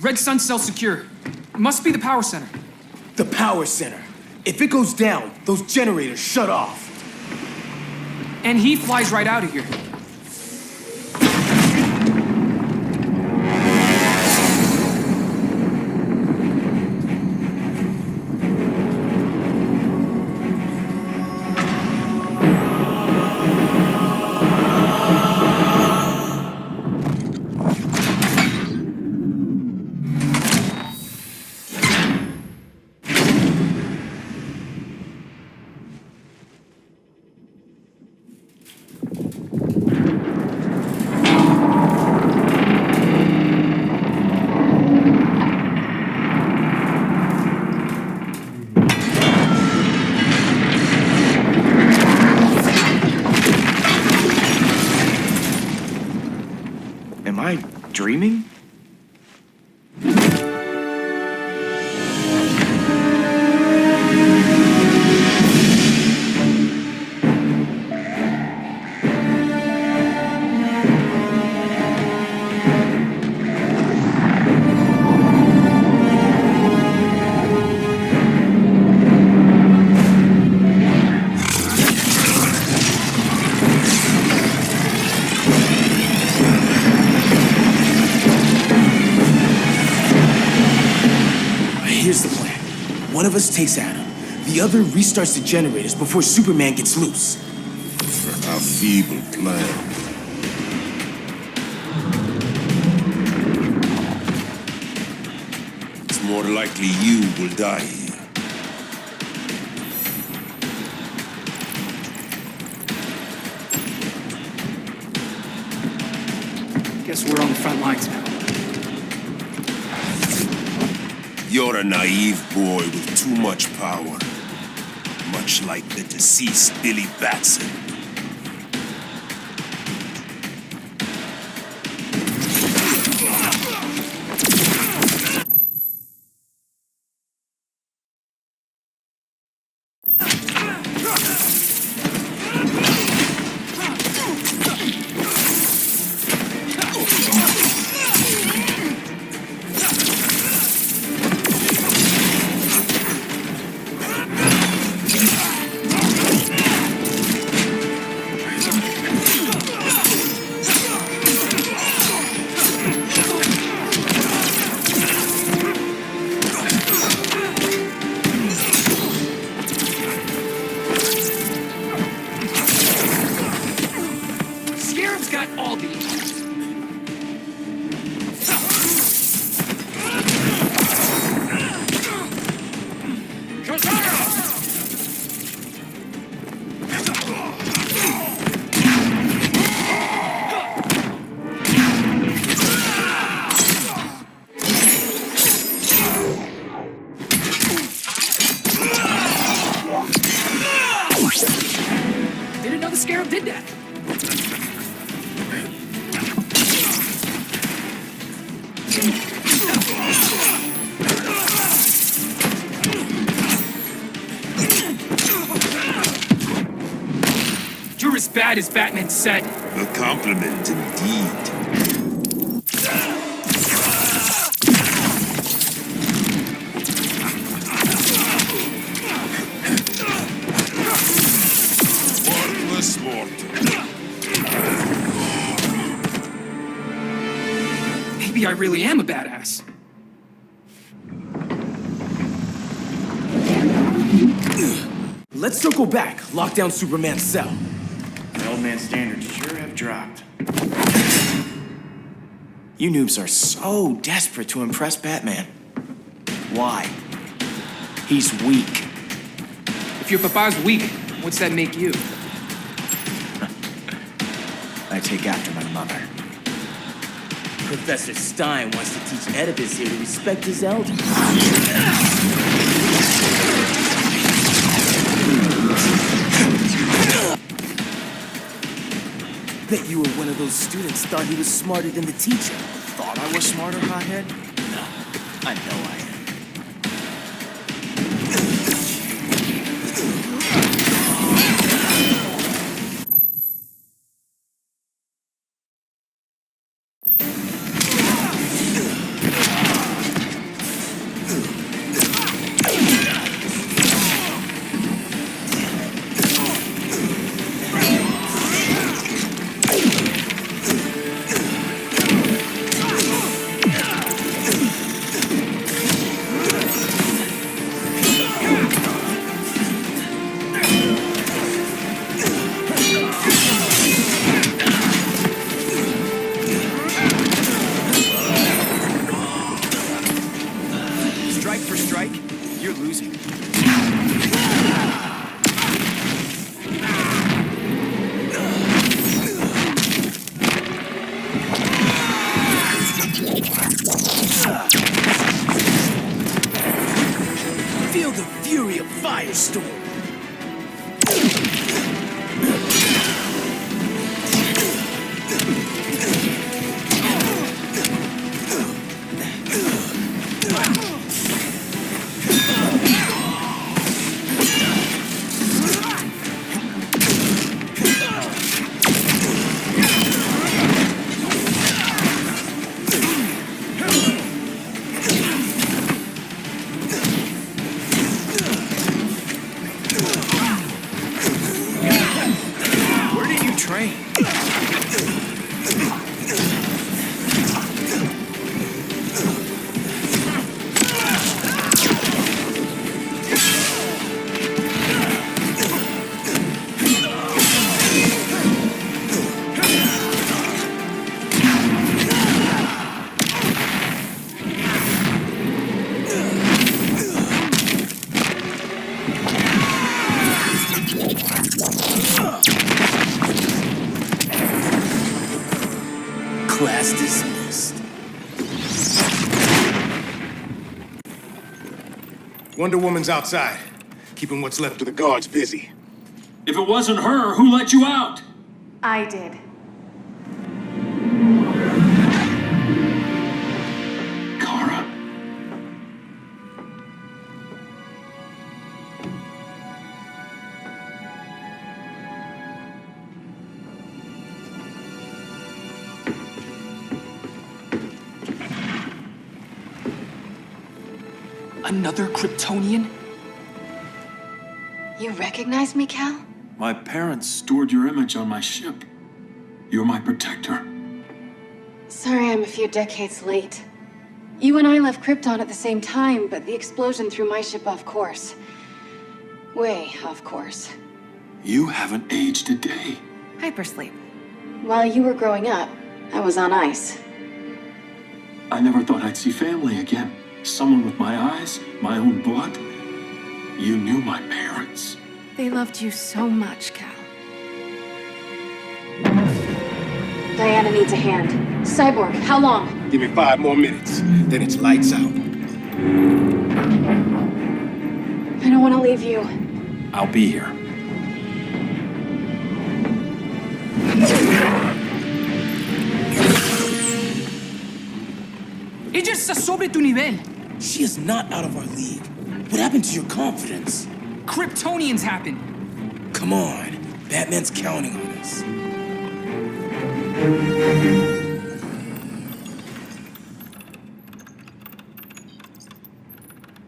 Red Sun cell secure. Must be the power center. The power center. If it goes down, those generators shut off. And he flies right out of here. dreaming? Here's the plan. One of us takes Adam. The other restarts the generators before Superman gets loose. A feeble plan. It's more likely you will die here. Guess we're on the front lines now. You're a naive boy with too much power. Much like the deceased Billy Batson. Scarab's got all these. Didn't know the Scarab did that. You're as bad as Batman said. A compliment indeed. Worthless mortal. Maybe I really am a badass. Let's circle back, lock down Superman's cell. The old man's standards sure have dropped. You noobs are so desperate to impress Batman. Why? He's weak. If your papa's weak, what's that make you? I take after my mother. Professor Stein wants to teach Oedipus here to respect his elders. Bet you were one of those students thought he was smarter than the teacher. Thought I was smarter, hothead? No, I know I am. Feel the fury of Firestorm. Class dismissed. Wonder Woman's outside, keeping what's left of the guards busy. If it wasn't her, who let you out? I did. Kara. Another Kryptonian? You recognize me, Cal? My parents stored your image on my ship. You're my protector. Sorry I'm a few decades late. You and I left Krypton at the same time, but the explosion threw my ship off course. Way off course. You haven't aged a day. Hypersleep. While you were growing up, I was on ice. I never thought I'd see family again. Someone with my eyes, my own blood. You knew my parents. They loved you so much, Cal. Diana needs a hand. Cyborg, how long? Give me 5 more minutes, then it's lights out. I don't want to leave you. I'll be here. Ella está sobre tu nivel. She is not out of our league. What happened to your confidence? Kryptonians happen. Come on. Batman's counting on us.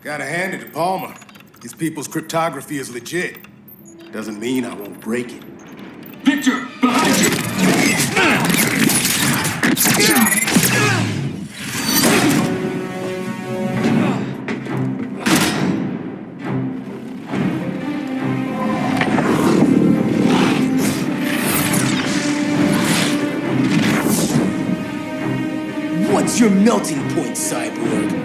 Gotta hand it to Palmer. His people's cryptography is legit. Doesn't mean I won't break it. Victor, behind you! What's your melting point, Cyborg?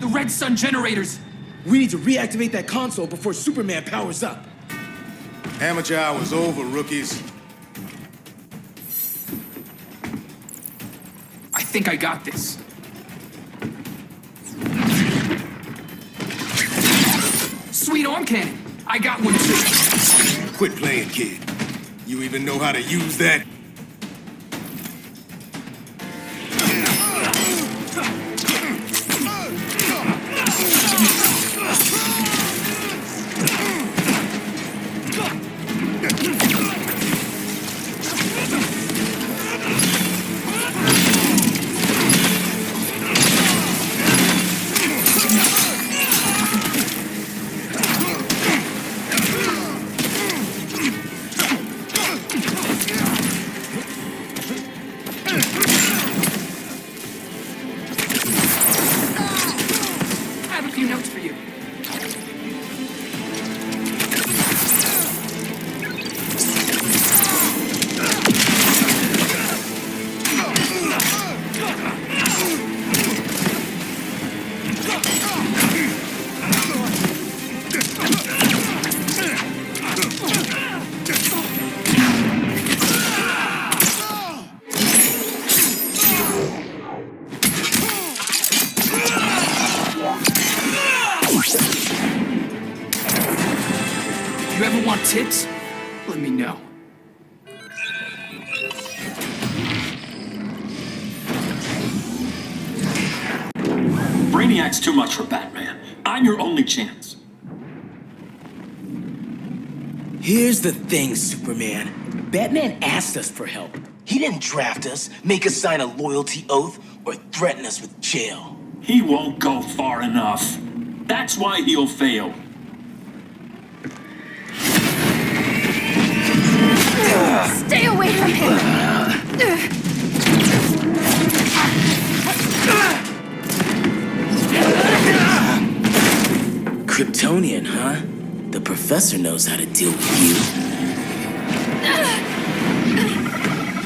Red Sun generators! We need to reactivate that console before Superman powers up. Amateur hour's over, rookies. I think I got this. Sweet arm cannon! I got one too. Quit playing, kid. You even know how to use that? You ever want tips? Let me know. Brainiac's too much for Batman. I'm your only chance. Here's the thing, Superman. Batman asked us for help. He didn't draft us, make us sign a loyalty oath, or threaten us with jail. He won't go far enough. That's why he'll fail. Stay away from him! Kryptonian, huh? The professor knows how to deal with you.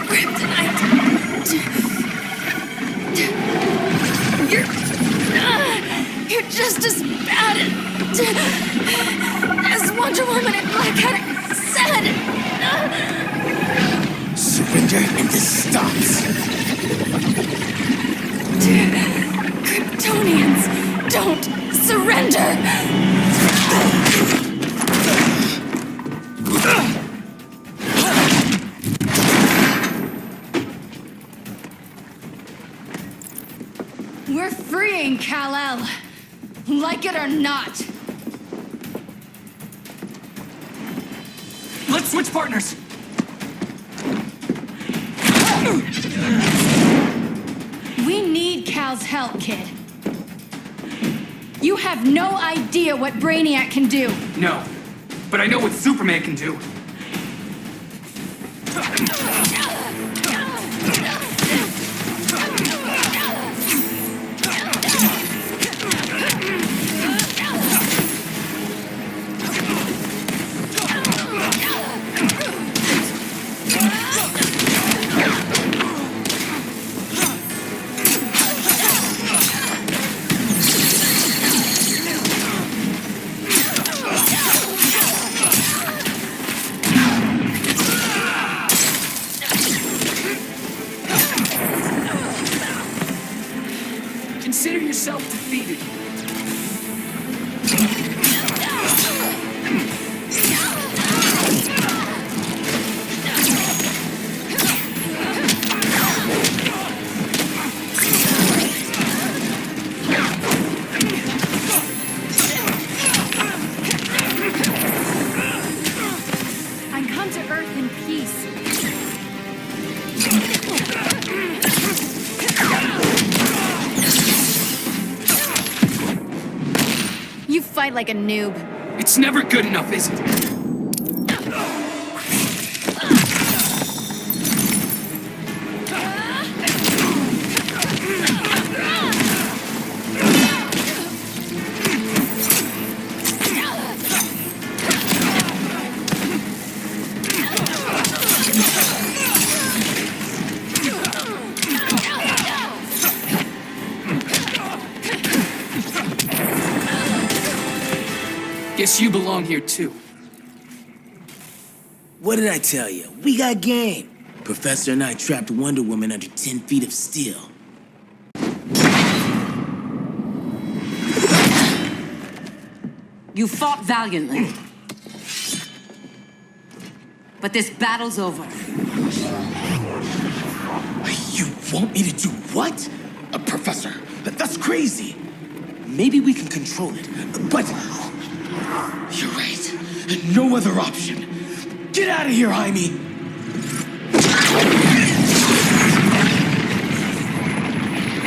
Kryptonite! You're just as bad as Wonder Woman and Black Adam said! Surrender and this stops. Kryptonians don't surrender! We're freeing Kal-El, like it or not. Let's switch partners. We need Cal's help, kid. You have no idea what Brainiac can do. No, but I know what Superman can do. Consider yourself defeated. I come to Earth in peace. You fight like a noob. It's never good enough, is it? Guess you belong here too. What did I tell you? We got game. Professor and I trapped Wonder Woman under 10 feet of steel. You fought valiantly. But this battle's over. You want me to do what? Professor, that's crazy. Maybe we can control it, but... You're right. No other option. Get out of here, Jaime!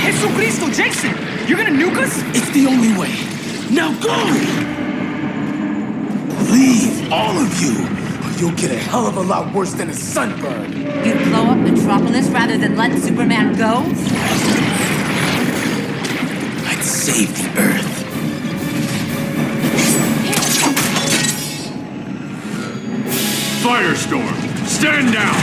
Jesucristo, Jason! You're gonna nuke us? It's the only way. Now go! Leave, all of you, or you'll get a hell of a lot worse than a sunburn. You'd blow up Metropolis rather than let Superman go? I'd save the Earth. Firestorm, stand down!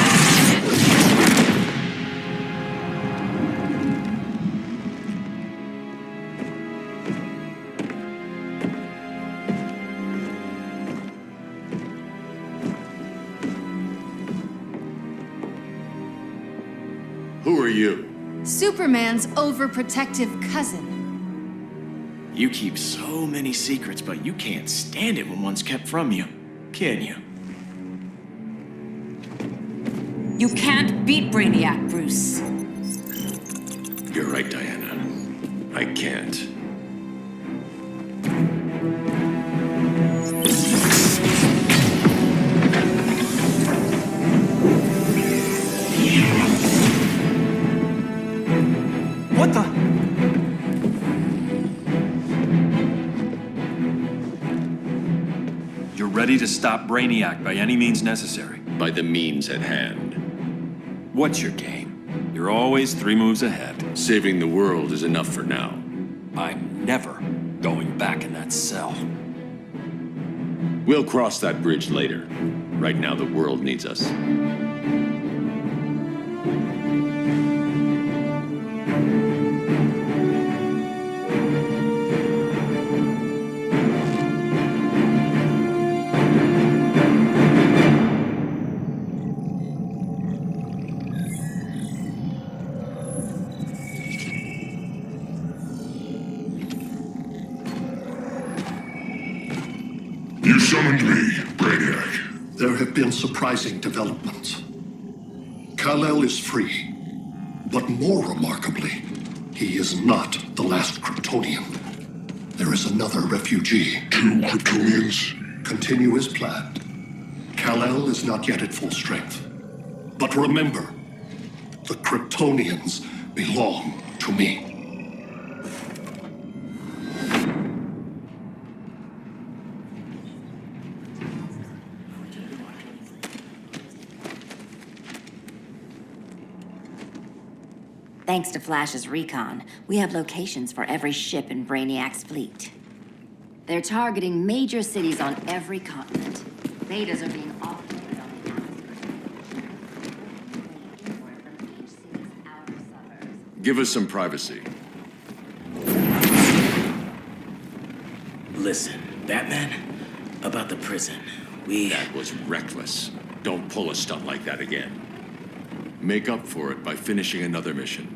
Who are you? Superman's overprotective cousin. You keep so many secrets, but you can't stand it when one's kept from you, can you? You can't beat Brainiac, Bruce. You're right, Diana. I can't. What the? You're ready to stop Brainiac by any means necessary. By the means at hand. What's your game? You're always 3 moves ahead. Saving the world is enough for now. I'm never going back in that cell. We'll cross that bridge later. Right now, the world needs us. You summoned me, Brainiac. There have been surprising developments. Kal-El is free, but more remarkably, he is not the last Kryptonian. There is another refugee. 2 Kryptonians? Continue as planned. Kal-El is not yet at full strength. But remember, the Kryptonians belong to me. Thanks to Flash's recon, we have locations for every ship in Brainiac's fleet. They're targeting major cities on every continent. Betas are being offloaded on the outskirts. Give us some privacy. Listen, Batman, about the prison, That was reckless. Don't pull a stunt like that again. Make up for it by finishing another mission.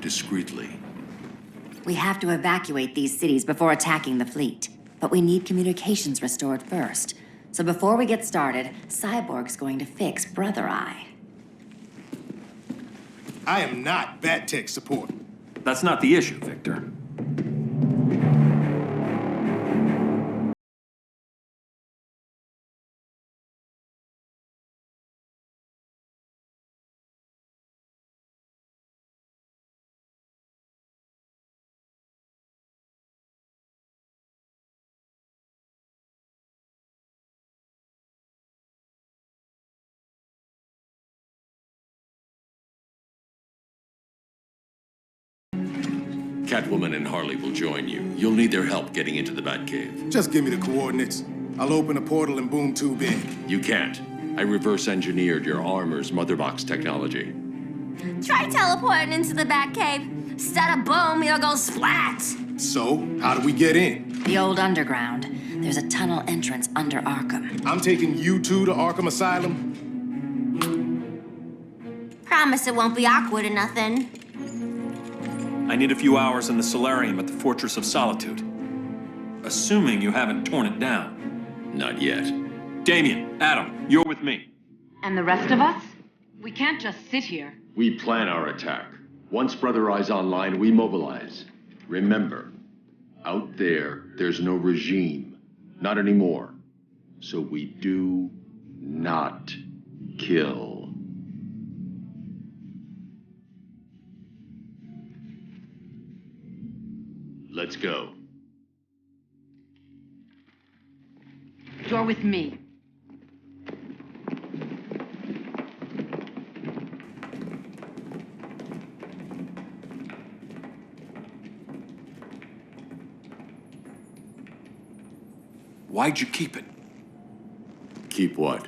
Discreetly. We have to evacuate these cities before attacking the fleet. But we need communications restored first. So before we get started, Cyborg's going to fix Brother Eye. I am not Bat Tech support. That's not the issue, Victor. Catwoman and Harley will join you. You'll need their help getting into the Batcave. Just give me the coordinates. I'll open a portal and boom tube in. You can't. I reverse engineered your armor's motherbox technology. Try teleporting into the Batcave. Stada boom, you'll go splat. So, how do we get in? The old underground. There's a tunnel entrance under Arkham. I'm taking you two to Arkham Asylum. Promise it won't be awkward or nothing. I need a few hours in the solarium at the Fortress of Solitude. Assuming you haven't torn it down. Not yet. Damien, Adam, you're with me. And the rest of us? We can't just sit here. We plan our attack. Once Brother Eye's online, we mobilize. Remember, out there's no regime. Not anymore. So we do not kill. Let's go. You're with me. Why'd you keep it? Keep what?